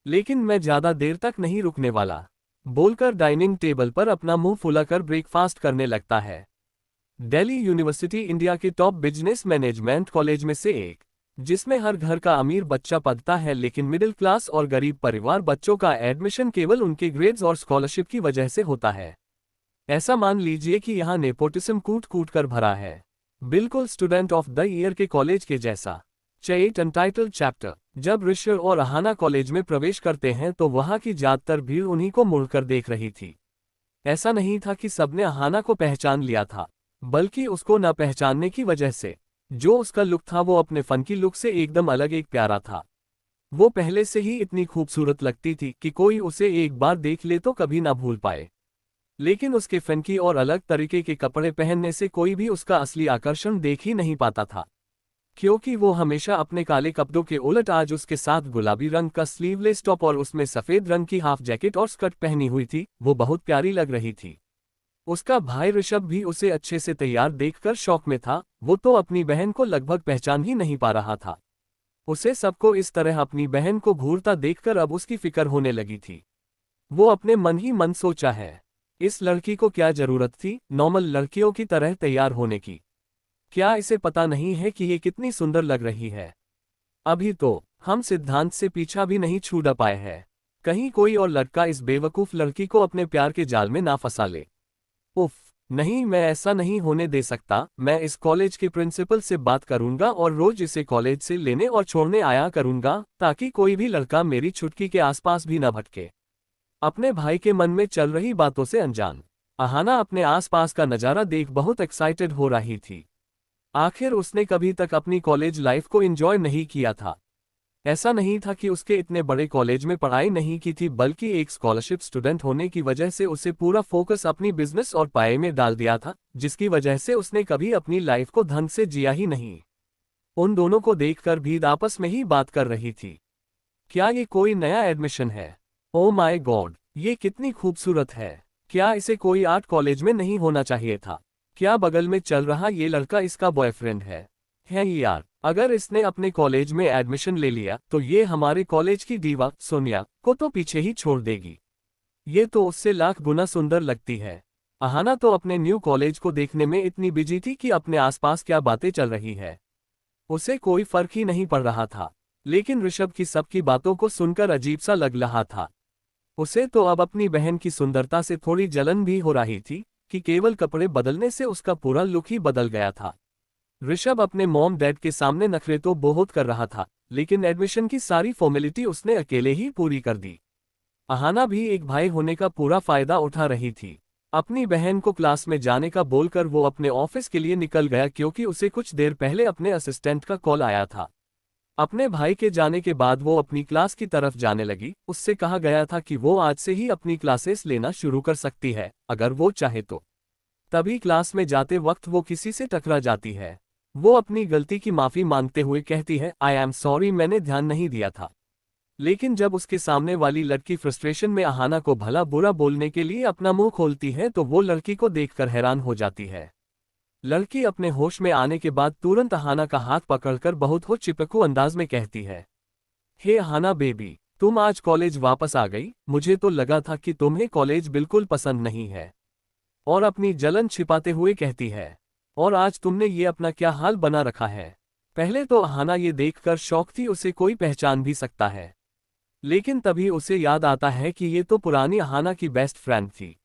A: लेकिन मैं ज्यादा देर तक नहीं रुकने वाला, बोलकर डाइनिंग टेबल पर अपना मुंह फुलाकर ब्रेकफास्ट करने लगता है। दिल्ली यूनिवर्सिटी इंडिया के टॉप बिजनेस मैनेजमेंट कॉलेज में से एक, जिसमें हर घर का अमीर बच्चा पढ़ता है, लेकिन मिडिल क्लास और गरीब परिवार बच्चों का एडमिशन केवल उनके ग्रेड्स और स्कॉलरशिप की वजह से होता है। ऐसा मान लीजिए कि यहाँ नेपोटिज्म कूट कूट कर भरा है, बिल्कुल स्टूडेंट ऑफ द ईयर के कॉलेज के जैसा। Chat untitled chapter. जब ऋषभ और अहाना कॉलेज में प्रवेश करते हैं तो वहां की ज्यादातर भीड़ उन्हीं को मुड़कर देख रही थी। ऐसा नहीं था कि सबने अहाना को पहचान लिया था, बल्कि उसको न पहचानने की वजह से जो उसका लुक था वो अपने फंकी लुक से एकदम अलग, एक प्यारा था। वो पहले से ही इतनी खूबसूरत लगती थी कि कोई उसे एक बार देख ले तो कभी ना भूल पाए। लेकिन उसके फंकी और अलग तरीके के कपड़े पहनने से कोई भी उसका असली आकर्षण देख ही नहीं पाता था, क्योंकि वो हमेशा अपने काले कपड़ों के उलट आज उसके साथ गुलाबी रंग का स्लीवलेस टॉप और उसमें सफेद रंग की हाफ जैकेट और स्कर्ट पहनी हुई थी। वो बहुत प्यारी लग रही थी। उसका भाई ऋषभ भी उसे अच्छे से तैयार देखकर शौक में था। वो तो अपनी बहन को लगभग पहचान ही नहीं पा रहा था। उसे सबको इस तरह अपनी बहन को घूरता देखकर अब उसकी फिक्र होने लगी थी। वो अपने मन ही मन सोचा है, इस लड़की को क्या जरूरत थी नॉर्मल लड़कियों की तरह तैयार होने की। क्या इसे पता नहीं है कि ये कितनी सुंदर लग रही है। अभी तो हम सिद्धांत से पीछा भी नहीं छूड़ा पाए हैं, कहीं कोई और लड़का इस बेवकूफ लड़की को अपने प्यार के जाल में ना फंसा ले। उफ, नहीं, मैं ऐसा नहीं होने दे सकता। मैं इस कॉलेज के प्रिंसिपल से बात करूंगा और रोज इसे कॉलेज से लेने और छोड़ने आया करूंगा, ताकि कोई भी लड़का मेरी छुटकी के आसपास भी न भटके। अपने भाई के मन में चल रही बातों से अनजान अहाना अपने आसपास का नजारा देख बहुत एक्साइटेड हो रही थी। आखिर उसने कभी तक अपनी कॉलेज लाइफ को एंजॉय नहीं किया था। ऐसा नहीं था कि उसके इतने बड़े कॉलेज में पढ़ाई नहीं की थी, बल्कि एक स्कॉलरशिप स्टूडेंट होने की वजह से उसे पूरा फोकस अपनी बिजनेस और पाए में डाल दिया था, जिसकी वजह से उसने कभी अपनी लाइफ को ढंग से जिया ही नहीं। उन दोनों को देखकर भीड़ आपस में ही बात कर रही थी। क्या ये कोई नया एडमिशन है? ओ माय गॉड, ये कितनी खूबसूरत है। क्या इसे कोई आर्ट कॉलेज में नहीं होना चाहिए था? क्या बगल में चल रहा ये लड़का इसका बॉयफ्रेंड है यार, अगर इसने अपने कॉलेज में एडमिशन ले लिया तो ये हमारे कॉलेज की दीवा सोनिया को तो पीछे ही छोड़ देगी। ये तो उससे लाख गुना सुंदर लगती है। अहाना तो अपने न्यू कॉलेज को देखने में इतनी बिजी थी कि अपने आसपास क्या बातें चल रही है उसे कोई फर्क ही नहीं पड़ रहा था। लेकिन ऋषभ की सबकी बातों को सुनकर अजीब सा लग रहा था। उसे तो अब अपनी बहन की सुंदरता से थोड़ी जलन भी हो रही थी कि केवल कपड़े बदलने से उसका पूरा लुक ही बदल गया था। ऋषभ अपने मॉम डैड के सामने नखरे तो बहुत कर रहा था, लेकिन एडमिशन की सारी फॉर्मेलिटी उसने अकेले ही पूरी कर दी। अहाना भी एक भाई होने का पूरा फायदा उठा रही थी। अपनी बहन को क्लास में जाने का बोलकर वो अपने ऑफिस के लिए निकल गया, क्योंकि उसे कुछ देर पहले अपने असिस्टेंट का कॉल आया था। अपने भाई के जाने के बाद वो अपनी क्लास की तरफ जाने लगी। उससे कहा गया था कि वो आज से ही अपनी क्लासेस लेना शुरू कर सकती है अगर वो चाहे तो। तभी क्लास में जाते वक्त वो किसी से टकरा जाती है। वो अपनी गलती की माफी मांगते हुए कहती है, आई एम सॉरी, मैंने ध्यान नहीं दिया था। लेकिन जब उसके सामने वाली लड़की फ्रस्ट्रेशन में अहाना को भला बुरा बोलने के लिए अपना मुंह खोलती है तो वो लड़की को देखकर हैरान हो जाती है। लड़की अपने होश में आने के बाद तुरंत अहाना का हाथ पकड़कर बहुत हो चिपकू अंदाज में कहती है, हे अहाना बेबी, तुम आज कॉलेज वापस आ गई। मुझे तो लगा था कि तुम्हें कॉलेज बिल्कुल पसंद नहीं है। और अपनी जलन छिपाते हुए कहती है, और आज तुमने ये अपना क्या हाल बना रखा है। पहले तो अहाना ये देखकर शौक थी उसे कोई पहचान भी सकता है, लेकिन तभी उसे याद आता है कि ये तो पुरानी अहाना की बेस्ट फ्रेंड थी,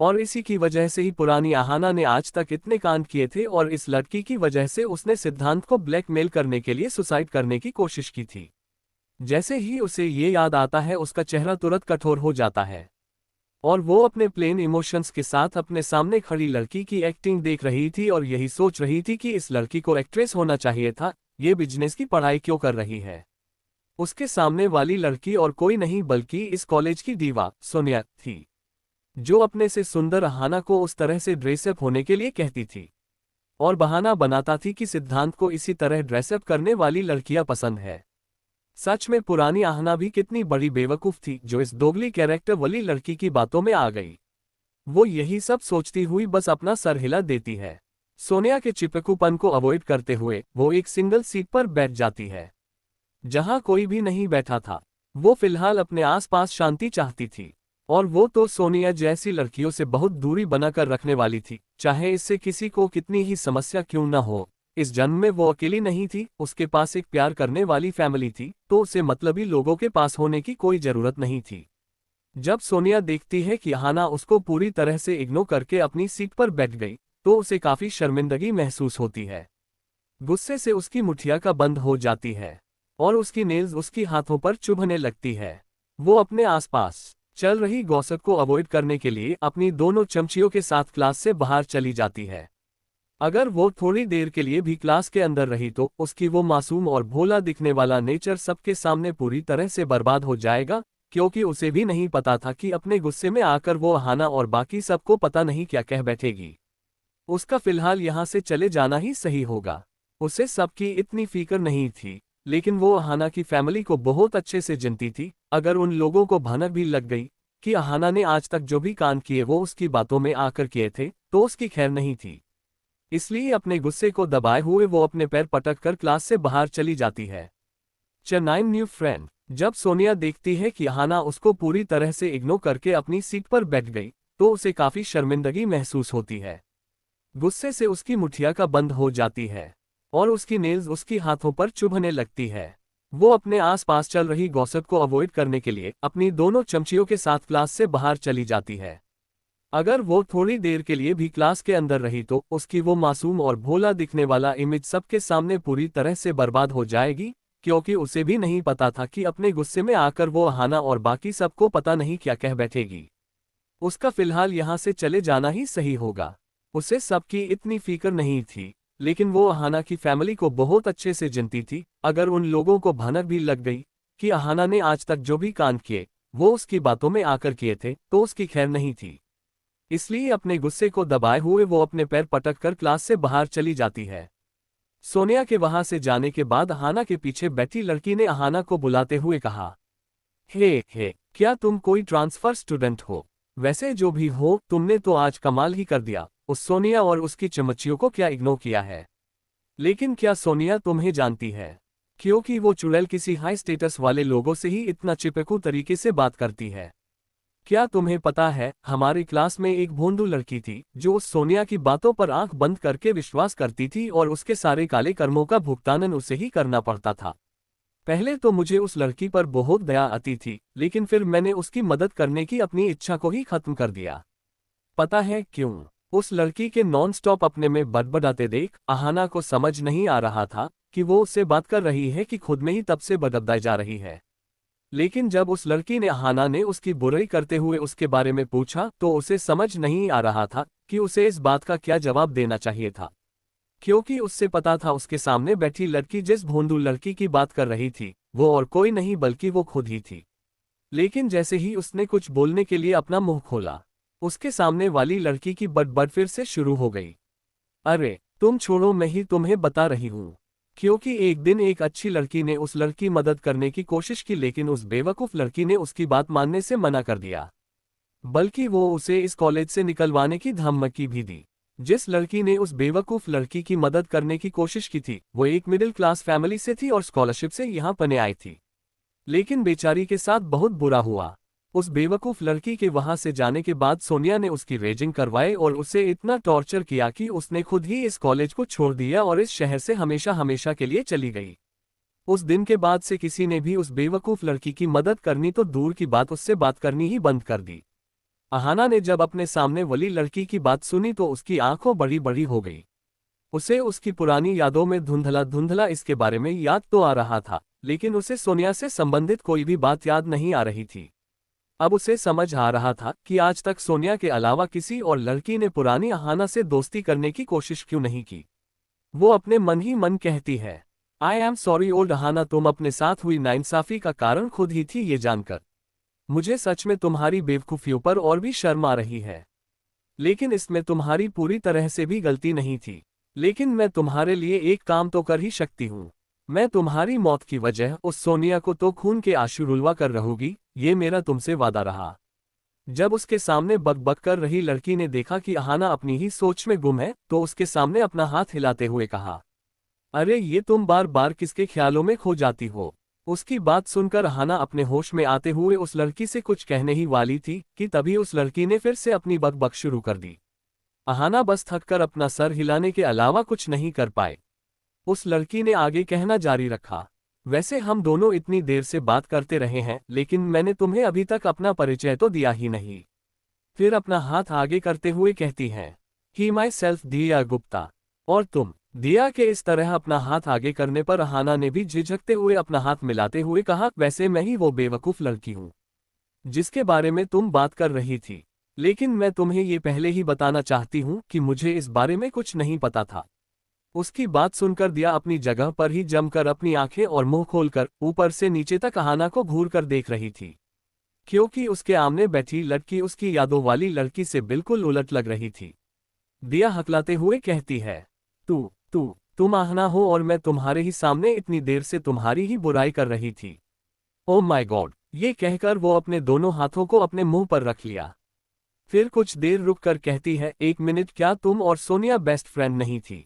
A: और इसी की वजह से ही पुरानी अहाना ने आज तक इतने कांड किए थे, और इस लड़की की वजह से उसने सिद्धांत को ब्लैकमेल करने के लिए सुसाइड करने की कोशिश की थी। जैसे ही उसे ये याद आता है उसका चेहरा तुरंत कठोर हो जाता है, और वो अपने प्लेन इमोशंस के साथ अपने सामने खड़ी लड़की की एक्टिंग देख रही थी और यही सोच रही थी कि इस लड़की को एक्ट्रेस होना चाहिए था, ये बिजनेस की पढ़ाई क्यों कर रही है। उसके सामने वाली लड़की और कोई नहीं बल्कि इस कॉलेज की दीवा सोनिया थी, जो अपने से सुंदर अहाना को उस तरह से ड्रेसअप होने के लिए कहती थी और बहाना बनाता थी कि सिद्धांत को इसी तरह ड्रेसअप करने वाली लड़कियां पसंद है। सच में पुरानी अहाना भी कितनी बड़ी बेवकूफ थी जो इस दोगली कैरेक्टर वाली लड़की की बातों में आ गई। वो यही सब सोचती हुई बस अपना सर हिला देती है। सोनिया के चिपकूपन को अवॉइड करते हुए वो एक सिंगल सीट पर बैठ जाती है जहां कोई भी नहीं बैठा था। वो फिलहाल अपने आसपास शांति चाहती थी और वो तो सोनिया जैसी लड़कियों से बहुत दूरी बनाकर रखने वाली थी, चाहे इससे किसी को कितनी ही समस्या क्यों न हो। इस जन्म में वो अकेली नहीं थी, उसके पास एक प्यार करने वाली फैमिली थी, तो उसे मतलबी लोगों के पास होने की कोई जरूरत नहीं थी। जब सोनिया देखती है कि अहाना उसको पूरी तरह से इग्नोर करके अपनी सीट पर बैठ गई, तो उसे काफी शर्मिंदगी महसूस होती है। गुस्से से उसकी मुठिया का बंद हो जाती है और उसकी नेल्स उसकी हाथों पर चुभने लगती है। वो अपने आसपास चल रही गॉसिप को अवॉइड करने के लिए अपनी दोनों चमचियों के साथ क्लास से बाहर चली जाती है। अगर वो थोड़ी देर के लिए भी क्लास के अंदर रही तो उसकी वो मासूम और भोला दिखने वाला नेचर सबके सामने पूरी तरह से बर्बाद हो जाएगा, क्योंकि उसे भी नहीं पता था कि अपने गुस्से में आकर वो अहाना और बाकी सबको पता नहीं क्या कह बैठेगी। उसका फिलहाल यहाँ से चले जाना ही सही होगा। उसे सबकी इतनी फिक्र नहीं थी, लेकिन वो अहाना की फैमिली को बहुत अच्छे से जानती थी। अगर उन लोगों को भनक भी लग गई कि अहाना ने आज तक जो भी कांड किए वो उसकी बातों में आकर किए थे, तो उसकी खैर नहीं थी। इसलिए अपने गुस्से को दबाए हुए वो अपने पैर पटक कर क्लास से बाहर चली जाती है। Chennai new friend. जब सोनिया देखती है कि अहाना उसको पूरी तरह से इग्नोर करके अपनी सीट पर बैठ गई, तो उसे काफी शर्मिंदगी महसूस होती है। गुस्से से उसकी मुठिया का बंद हो जाती है और उसकी नेल्स उसकी हाथों पर चुभने लगती है। वो अपने आसपास चल रही गॉसिप को अवॉइड करने के लिए अपनी दोनों चमचियों के साथ क्लास से बाहर चली जाती है। अगर वो थोड़ी देर के लिए भी क्लास के अंदर रही तो उसकी वो मासूम और भोला दिखने वाला इमेज सबके सामने पूरी तरह से बर्बाद हो जाएगी, क्योंकि उसे भी नहीं पता था कि अपने गुस्से में आकर वो अहाना और बाकी सबको पता नहीं क्या कह बैठेगी। उसका फिलहाल यहाँ से चले जाना ही सही होगा। उसे सबकी इतनी फिक्र नहीं थी, लेकिन वो अहाना की फैमिली को बहुत अच्छे से जानती थी। अगर उन लोगों को भनक भी लग गई कि अहाना ने आज तक जो भी कांड किए वो उसकी बातों में आकर किए थे, तो उसकी खैर नहीं थी। इसलिए अपने गुस्से को दबाए हुए वो अपने पैर पटक कर क्लास से बाहर चली जाती है। सोनिया के वहां से जाने के बाद अहाना के पीछे बैठी लड़की ने अहाना को बुलाते हुए कहा, हे, क्या तुम कोई ट्रांसफर स्टूडेंट हो? वैसे जो भी हो, तुमने तो आज कमाल ही कर दिया। उस सोनिया और उसकी चमचियों को क्या इग्नोर किया है। लेकिन क्या सोनिया तुम्हें जानती है? क्योंकि वो चुड़ैल किसी हाई स्टेटस वाले लोगों से ही इतना चिपकू तरीके से बात करती है। क्या तुम्हें पता है, हमारी क्लास में एक भोंदू लड़की थी जो उस सोनिया की बातों पर आंख बंद करके विश्वास करती थी और उसके सारे काले कर्मों का भुगतान उसे ही करना पड़ता था। पहले तो मुझे उस लड़की पर बहुत दया आती थी, लेकिन फिर मैंने उसकी मदद करने की अपनी इच्छा को ही खत्म कर दिया। पता है क्यों? उस लड़की के नॉन स्टॉप अपने में बड़बड़ाते देख अहाना को समझ नहीं आ रहा था कि वो उससे बात कर रही है कि खुद में ही तब से बदबदाई जा रही है। लेकिन जब उस लड़की ने अहाना ने उसकी बुराई करते हुए उसके बारे में पूछा, तो उसे समझ नहीं आ रहा था कि उसे इस बात का क्या जवाब देना चाहिए था, क्योंकि उससे पता था उसके सामने बैठी लड़की जिस भोंदू लड़की की बात कर रही थी वो और कोई नहीं बल्कि वो खुद ही थी। लेकिन जैसे ही उसने कुछ बोलने के लिए अपना मुंह खोला, उसके सामने वाली लड़की की बड़बड़ फिर से शुरू हो गई। अरे तुम छोड़ो, मैं ही तुम्हें बता रही हूँ। क्योंकि एक दिन एक अच्छी लड़की ने उस लड़की मदद करने की कोशिश की, लेकिन उस बेवकूफ लड़की ने उसकी बात मानने से मना कर दिया, बल्कि वो उसे इस कॉलेज से निकलवाने की धमकी भी दी। जिस लड़की ने उस बेवकूफ लड़की की मदद करने की कोशिश की थी वो एक मिडिल क्लास फैमिली से थी और स्कॉलरशिप से यहाँ पढ़ने आई थी। लेकिन बेचारी के साथ बहुत बुरा हुआ। उस बेवकूफ लड़की के वहां से जाने के बाद सोनिया ने उसकी रेजिंग करवाई और उसे इतना टॉर्चर किया कि उसने खुद ही इस कॉलेज को छोड़ दिया और इस शहर से हमेशा हमेशा के लिए चली गई। उस दिन के बाद से किसी ने भी उस बेवकूफ लड़की की मदद करनी तो दूर की बात, उससे बात करनी ही बंद कर दी। अहाना ने जब अपने सामने वाली लड़की की बात सुनी तो उसकी आंखों बड़ी बड़ी हो गई। उसे उसकी पुरानी यादों में धुंधला धुंधला इसके बारे में याद तो आ रहा था, लेकिन उसे सोनिया से संबंधित कोई भी बात याद नहीं आ रही थी। अब उसे समझ आ रहा था कि आज तक सोनिया के अलावा किसी और लड़की ने पुरानी अहाना से दोस्ती करने की कोशिश क्यों नहीं की। वो अपने मन ही मन कहती है, I am sorry old Ahana, तुम अपने साथ हुई नाइंसाफी का कारण खुद ही थी ये जानकर। मुझे सच में तुम्हारी बेवकूफियों पर और भी शर्म आ रही है, लेकिन इसमें तुम्हारी पूरी तरह से भी गलती नहीं थी। लेकिन मैं तुम्हारे लिए एक काम तो कर ही सकती हूँ। मैं तुम्हारी मौत की वजह उस सोनिया को तो खून के आंसू रुलवा कर रहूंगी, ये मेरा तुमसे वादा रहा। जब उसके सामने बकबक कर रही लड़की ने देखा कि अहाना अपनी ही सोच में गुम है, तो उसके सामने अपना हाथ हिलाते हुए कहा, अरे ये तुम बार बार किसके ख्यालों में खो जाती हो। उसकी बात सुनकर अहाना अपने होश में आते हुए उस लड़की से कुछ कहने ही वाली थी कि तभी उस लड़की ने फिर से अपनी बकबक शुरू कर दी। अहाना बस थककर अपना सर हिलाने के अलावा कुछ नहीं कर पाए। उस लड़की ने आगे कहना जारी रखा, वैसे हम दोनों इतनी देर से बात करते रहे हैं, लेकिन मैंने तुम्हें अभी तक अपना परिचय तो दिया ही नहीं। फिर अपना हाथ आगे करते हुए कहती हैं, ही माई सेल्फ दिया गुप्ता। और तुम। दिया के इस तरह अपना हाथ आगे करने पर अहाना ने भी झिझकते हुए अपना हाथ मिलाते हुए कहा, वैसे मैं ही वो बेवकूफ लड़की हूं जिसके बारे में तुम बात कर रही थी, लेकिन मैं तुम्हें ये पहले ही बताना चाहती हूं कि मुझे इस बारे में कुछ नहीं पता था। उसकी बात सुनकर दिया अपनी जगह पर ही जमकर अपनी आंखें और मुंह खोलकर ऊपर से नीचे तक अहाना को घूर कर देख रही थी, क्योंकि उसके आमने बैठी लड़की उसकी यादों वाली लड़की से बिल्कुल उलट लग रही थी। दिया हकलाते हुए कहती है, तुम आहना हो और मैं तुम्हारे ही सामने इतनी देर से तुम्हारी ही बुराई कर रही थी। Oh my God. ये कहकर वो अपने दोनों हाथों को अपने मुंह पर रख लिया। फिर कुछ देर रुक कर कहती है, एक मिनट, क्या तुम और सोनिया बेस्ट फ्रेंड नहीं थी?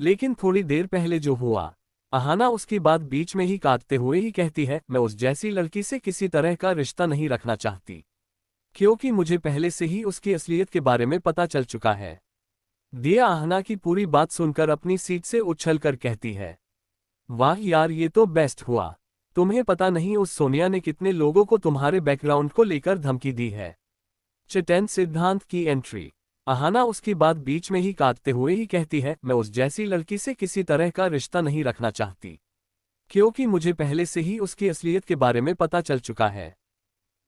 A: लेकिन थोड़ी देर पहले जो हुआ। अहाना उसकी बात बीच में ही काटते हुए ही कहती है, मैं उस जैसी लड़की से किसी तरह का रिश्ता नहीं रखना चाहती, क्योंकि मुझे पहले से ही उसकी असलियत के बारे में पता चल चुका है। दिया आहना की पूरी बात सुनकर अपनी सीट से उछलकर कहती है, वाह यार, ये तो बेस्ट हुआ। तुम्हें पता नहीं उस सोनिया ने कितने लोगों को तुम्हारे बैकग्राउंड को लेकर धमकी दी है। चेतन सिद्धांत की एंट्री। अहाना उसकी बात बीच में ही काटते हुए ही कहती है, मैं उस जैसी लड़की से किसी तरह का रिश्ता नहीं रखना चाहती, क्योंकि मुझे पहले से ही उसकी असलियत के बारे में पता चल चुका है।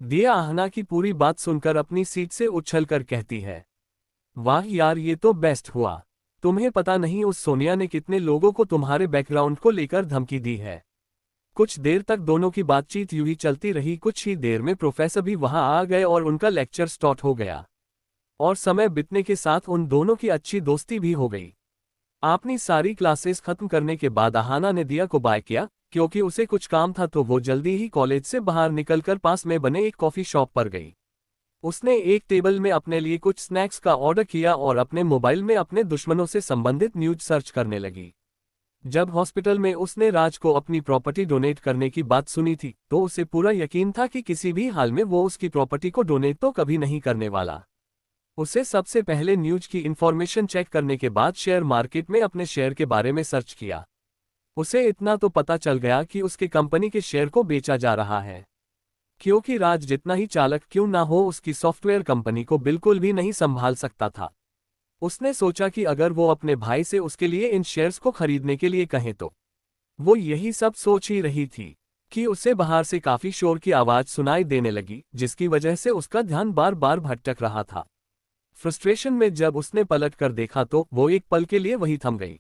A: दिया आहना की पूरी बात सुनकर अपनी सीट से उछलकर कहती है, वाह यार, ये तो बेस्ट हुआ। तुम्हें पता नहीं उस सोनिया ने कितने लोगों को तुम्हारे बैकग्राउंड को लेकर धमकी दी है। कुछ देर तक दोनों की बातचीत यूं ही चलती रही। कुछ ही देर में प्रोफेसर भी वहां आ गए और उनका लेक्चर स्टार्ट हो गया, और समय बीतने के साथ उन दोनों की अच्छी दोस्ती भी हो गई। अपनी सारी क्लासेस खत्म करने के बाद अहाना ने दिया को बाय किया, क्योंकि उसे कुछ काम था, तो वो जल्दी ही कॉलेज से बाहर निकलकर पास में बने एक कॉफी शॉप पर गई। उसने एक टेबल में अपने लिए कुछ स्नैक्स का ऑर्डर किया और अपने मोबाइल में अपने दुश्मनों से संबंधित न्यूज सर्च करने लगी। जब हॉस्पिटल में उसने राज को अपनी प्रॉपर्टी डोनेट करने की बात सुनी थी, तो उसे पूरा यकीन था कि किसी भी हाल में वो उसकी प्रॉपर्टी को डोनेट तो कभी नहीं करने वाला। उसे सबसे पहले न्यूज की इंफॉर्मेशन चेक करने के बाद शेयर मार्केट में अपने शेयर के बारे में सर्च किया। उसे इतना तो पता चल गया कि उसके कंपनी के शेयर को बेचा जा रहा है, क्योंकि राज जितना ही चालक क्यों ना हो, उसकी सॉफ्टवेयर कंपनी को बिल्कुल भी नहीं संभाल सकता था। उसने सोचा कि अगर वो अपने भाई से उसके लिए इन शेयर्स को खरीदने के लिए कहे तो। वो यही सब सोच ही रही थी कि उसे बाहर से काफी शोर की आवाज सुनाई देने लगी, जिसकी वजह से उसका ध्यान बार बार भटक रहा था। फ्रस्ट्रेशन में जब उसने पलट कर देखा तो वो एक पल के लिए वही थम गई,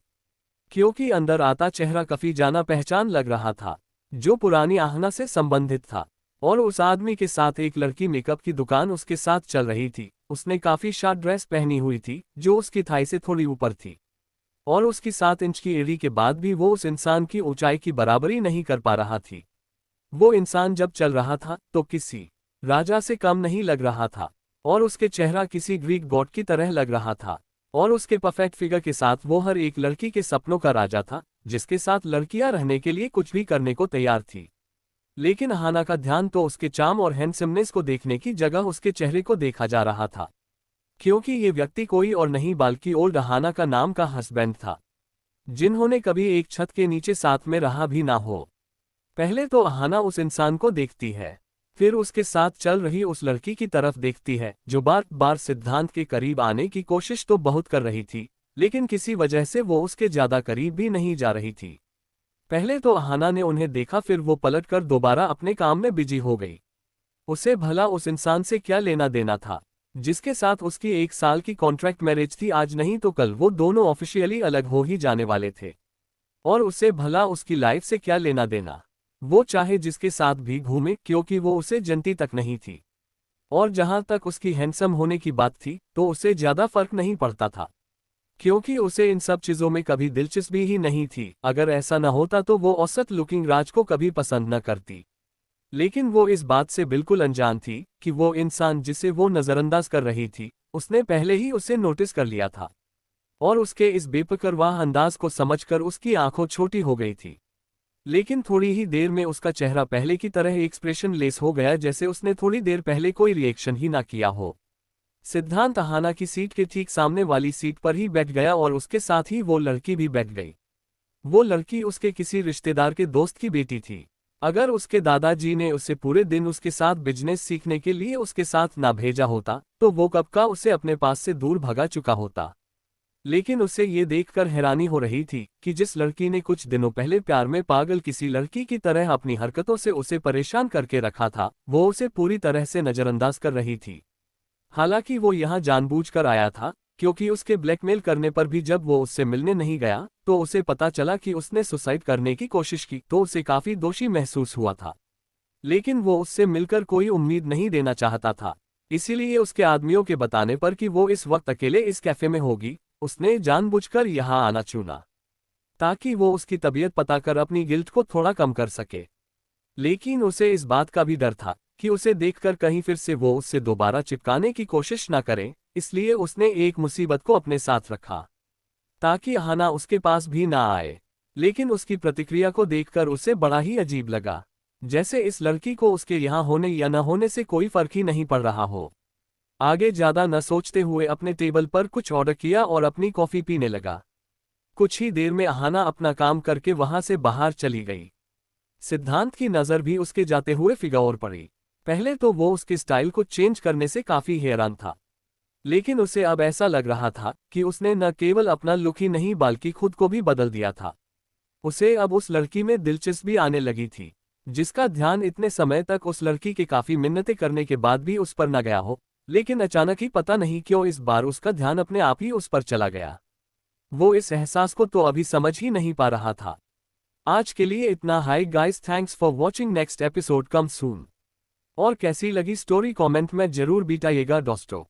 A: क्योंकि अंदर आता चेहरा काफी जाना पहचान लग रहा था, जो पुरानी आहना से संबंधित था। और उस आदमी के साथ एक लड़की मेकअप की दुकान उसके साथ चल रही थी। उसने काफी शार्ट ड्रेस पहनी हुई थी, जो उसकी थाई से थोड़ी ऊपर थी, और उसकी 7 इंच की एड़ी के बाद भी वो उस इंसान की ऊंचाई की बराबरी नहीं कर पा रहा थी। वो इंसान जब चल रहा था तो किसी राजा से कम नहीं लग रहा था, और उसके चेहरा किसी ग्रीक गॉड की तरह लग रहा था। और उसके परफेक्ट फिगर के साथ वो हर एक लड़की के सपनों का राजा था, जिसके साथ लड़कियां रहने के लिए कुछ भी करने को तैयार थी। लेकिन अहाना का ध्यान तो उसके चार्म और हैंडसमनेस को देखने की जगह उसके चेहरे को देखा जा रहा था, क्योंकि ये व्यक्ति कोई और नहीं बल्कि ओल्ड अहाना का नाम का हस्बैंड था, जिन्होंने कभी एक छत के नीचे साथ में रहा भी ना हो। पहले तो अहाना उस इंसान को देखती है, फिर उसके साथ चल रही उस लड़की की तरफ देखती है, जो बार बार सिद्धांत के करीब आने की कोशिश तो बहुत कर रही थी, लेकिन किसी वजह से वो उसके ज्यादा करीब भी नहीं जा रही थी। पहले तो अहाना ने उन्हें देखा, फिर वो पलटकर दोबारा अपने काम में बिजी हो गई। उसे भला उस इंसान से क्या लेना देना था, जिसके साथ उसकी 1 साल की कॉन्ट्रैक्ट मैरिज थी। आज नहीं तो कल वो दोनों ऑफिशियली अलग हो ही जाने वाले थे, और उसे भला उसकी लाइफ से क्या लेना देना। वो चाहे जिसके साथ भी घूमे, क्योंकि वो उसे जनती तक नहीं थी। और जहां तक उसकी हैंडसम होने की बात थी, तो उसे ज्यादा फर्क नहीं पड़ता था, क्योंकि उसे इन सब चीजों में कभी दिलचस्पी ही नहीं थी। अगर ऐसा न होता तो वो औसत लुकिंग राज को कभी पसंद न करती। लेकिन वो इस बात से बिल्कुल अनजान थी कि वो इंसान जिसे वो नजरअंदाज कर रही थी, उसने पहले ही उसे नोटिस कर लिया था। और उसके इस बेपरवाह अंदाज को समझकर उसकी आंखों छोटी हो गई थी। लेकिन थोड़ी ही देर में उसका चेहरा पहले की तरह एक्सप्रेशन लेस हो गया, जैसे उसने थोड़ी देर पहले कोई रिएक्शन ही ना किया हो। सिद्धांत अहाना की सीट के ठीक सामने वाली सीट पर ही बैठ गया और उसके साथ ही वो लड़की भी बैठ गई। वो लड़की उसके किसी रिश्तेदार के दोस्त की बेटी थी। अगर उसके दादाजी ने उसे पूरे दिन उसके साथ बिजनेस सीखने के लिए उसके साथ ना भेजा होता, तो वो कब का उसे अपने पास से दूर भगा चुका होता। लेकिन उसे ये देखकर हैरानी हो रही थी कि जिस लड़की ने कुछ दिनों पहले प्यार में पागल किसी लड़की की तरह अपनी हरकतों से उसे परेशान करके रखा था, वो उसे पूरी तरह से नजरअंदाज कर रही थी। हालांकि वो यहाँ जानबूझकर आया था, क्योंकि उसके ब्लैकमेल करने पर भी जब वो उससे मिलने नहीं गया, तो उसे पता चला कि उसने सुसाइड करने की कोशिश की, तो उसे काफी दोषी महसूस हुआ था। लेकिन वो उससे मिलकर कोई उम्मीद नहीं देना चाहता था। इसीलिए उसके आदमियों के बताने पर कि वो इस वक्त अकेले इस कैफे में होगी, उसने जानबूझकर यहाँ आना चुना, ताकि वो उसकी तबीयत पता कर अपनी गिल्ट को थोड़ा कम कर सके। लेकिन उसे इस बात का भी डर था कि उसे देखकर कहीं फिर से वो उससे दोबारा चिपकाने की कोशिश ना करे, इसलिए उसने एक मुसीबत को अपने साथ रखा, ताकि अहाना उसके पास भी ना आए। लेकिन उसकी प्रतिक्रिया को देखकर उसे बड़ा ही अजीब लगा, जैसे इस लड़की को उसके यहाँ होने या न होने से कोई फर्क ही नहीं पड़ रहा हो। आगे ज्यादा न सोचते हुए अपने टेबल पर कुछ ऑर्डर किया और अपनी कॉफी पीने लगा। कुछ ही देर में अहाना अपना काम करके वहां से बाहर चली गई। सिद्धांत की नज़र भी उसके जाते हुए फिगर पड़ी। पहले तो वो उसके स्टाइल को चेंज करने से काफी हैरान था, लेकिन उसे अब ऐसा लग रहा था कि उसने न केवल अपना लुक ही नहीं बल्कि खुद को भी बदल दिया था। उसे अब उस लड़की में दिलचस्पी आने लगी थी, जिसका ध्यान इतने समय तक उस लड़की के काफी मिन्नतें करने के बाद भी उस पर न गया हो। लेकिन अचानक ही पता नहीं क्यों इस बार उसका ध्यान अपने आप ही उस पर चला गया। वो इस एहसास को तो अभी समझ ही नहीं पा रहा था। आज के लिए इतना। Hi guys, thanks for watching, next episode come soon. और कैसी लगी स्टोरी कमेंट में जरूर बताइएगा दोस्तों।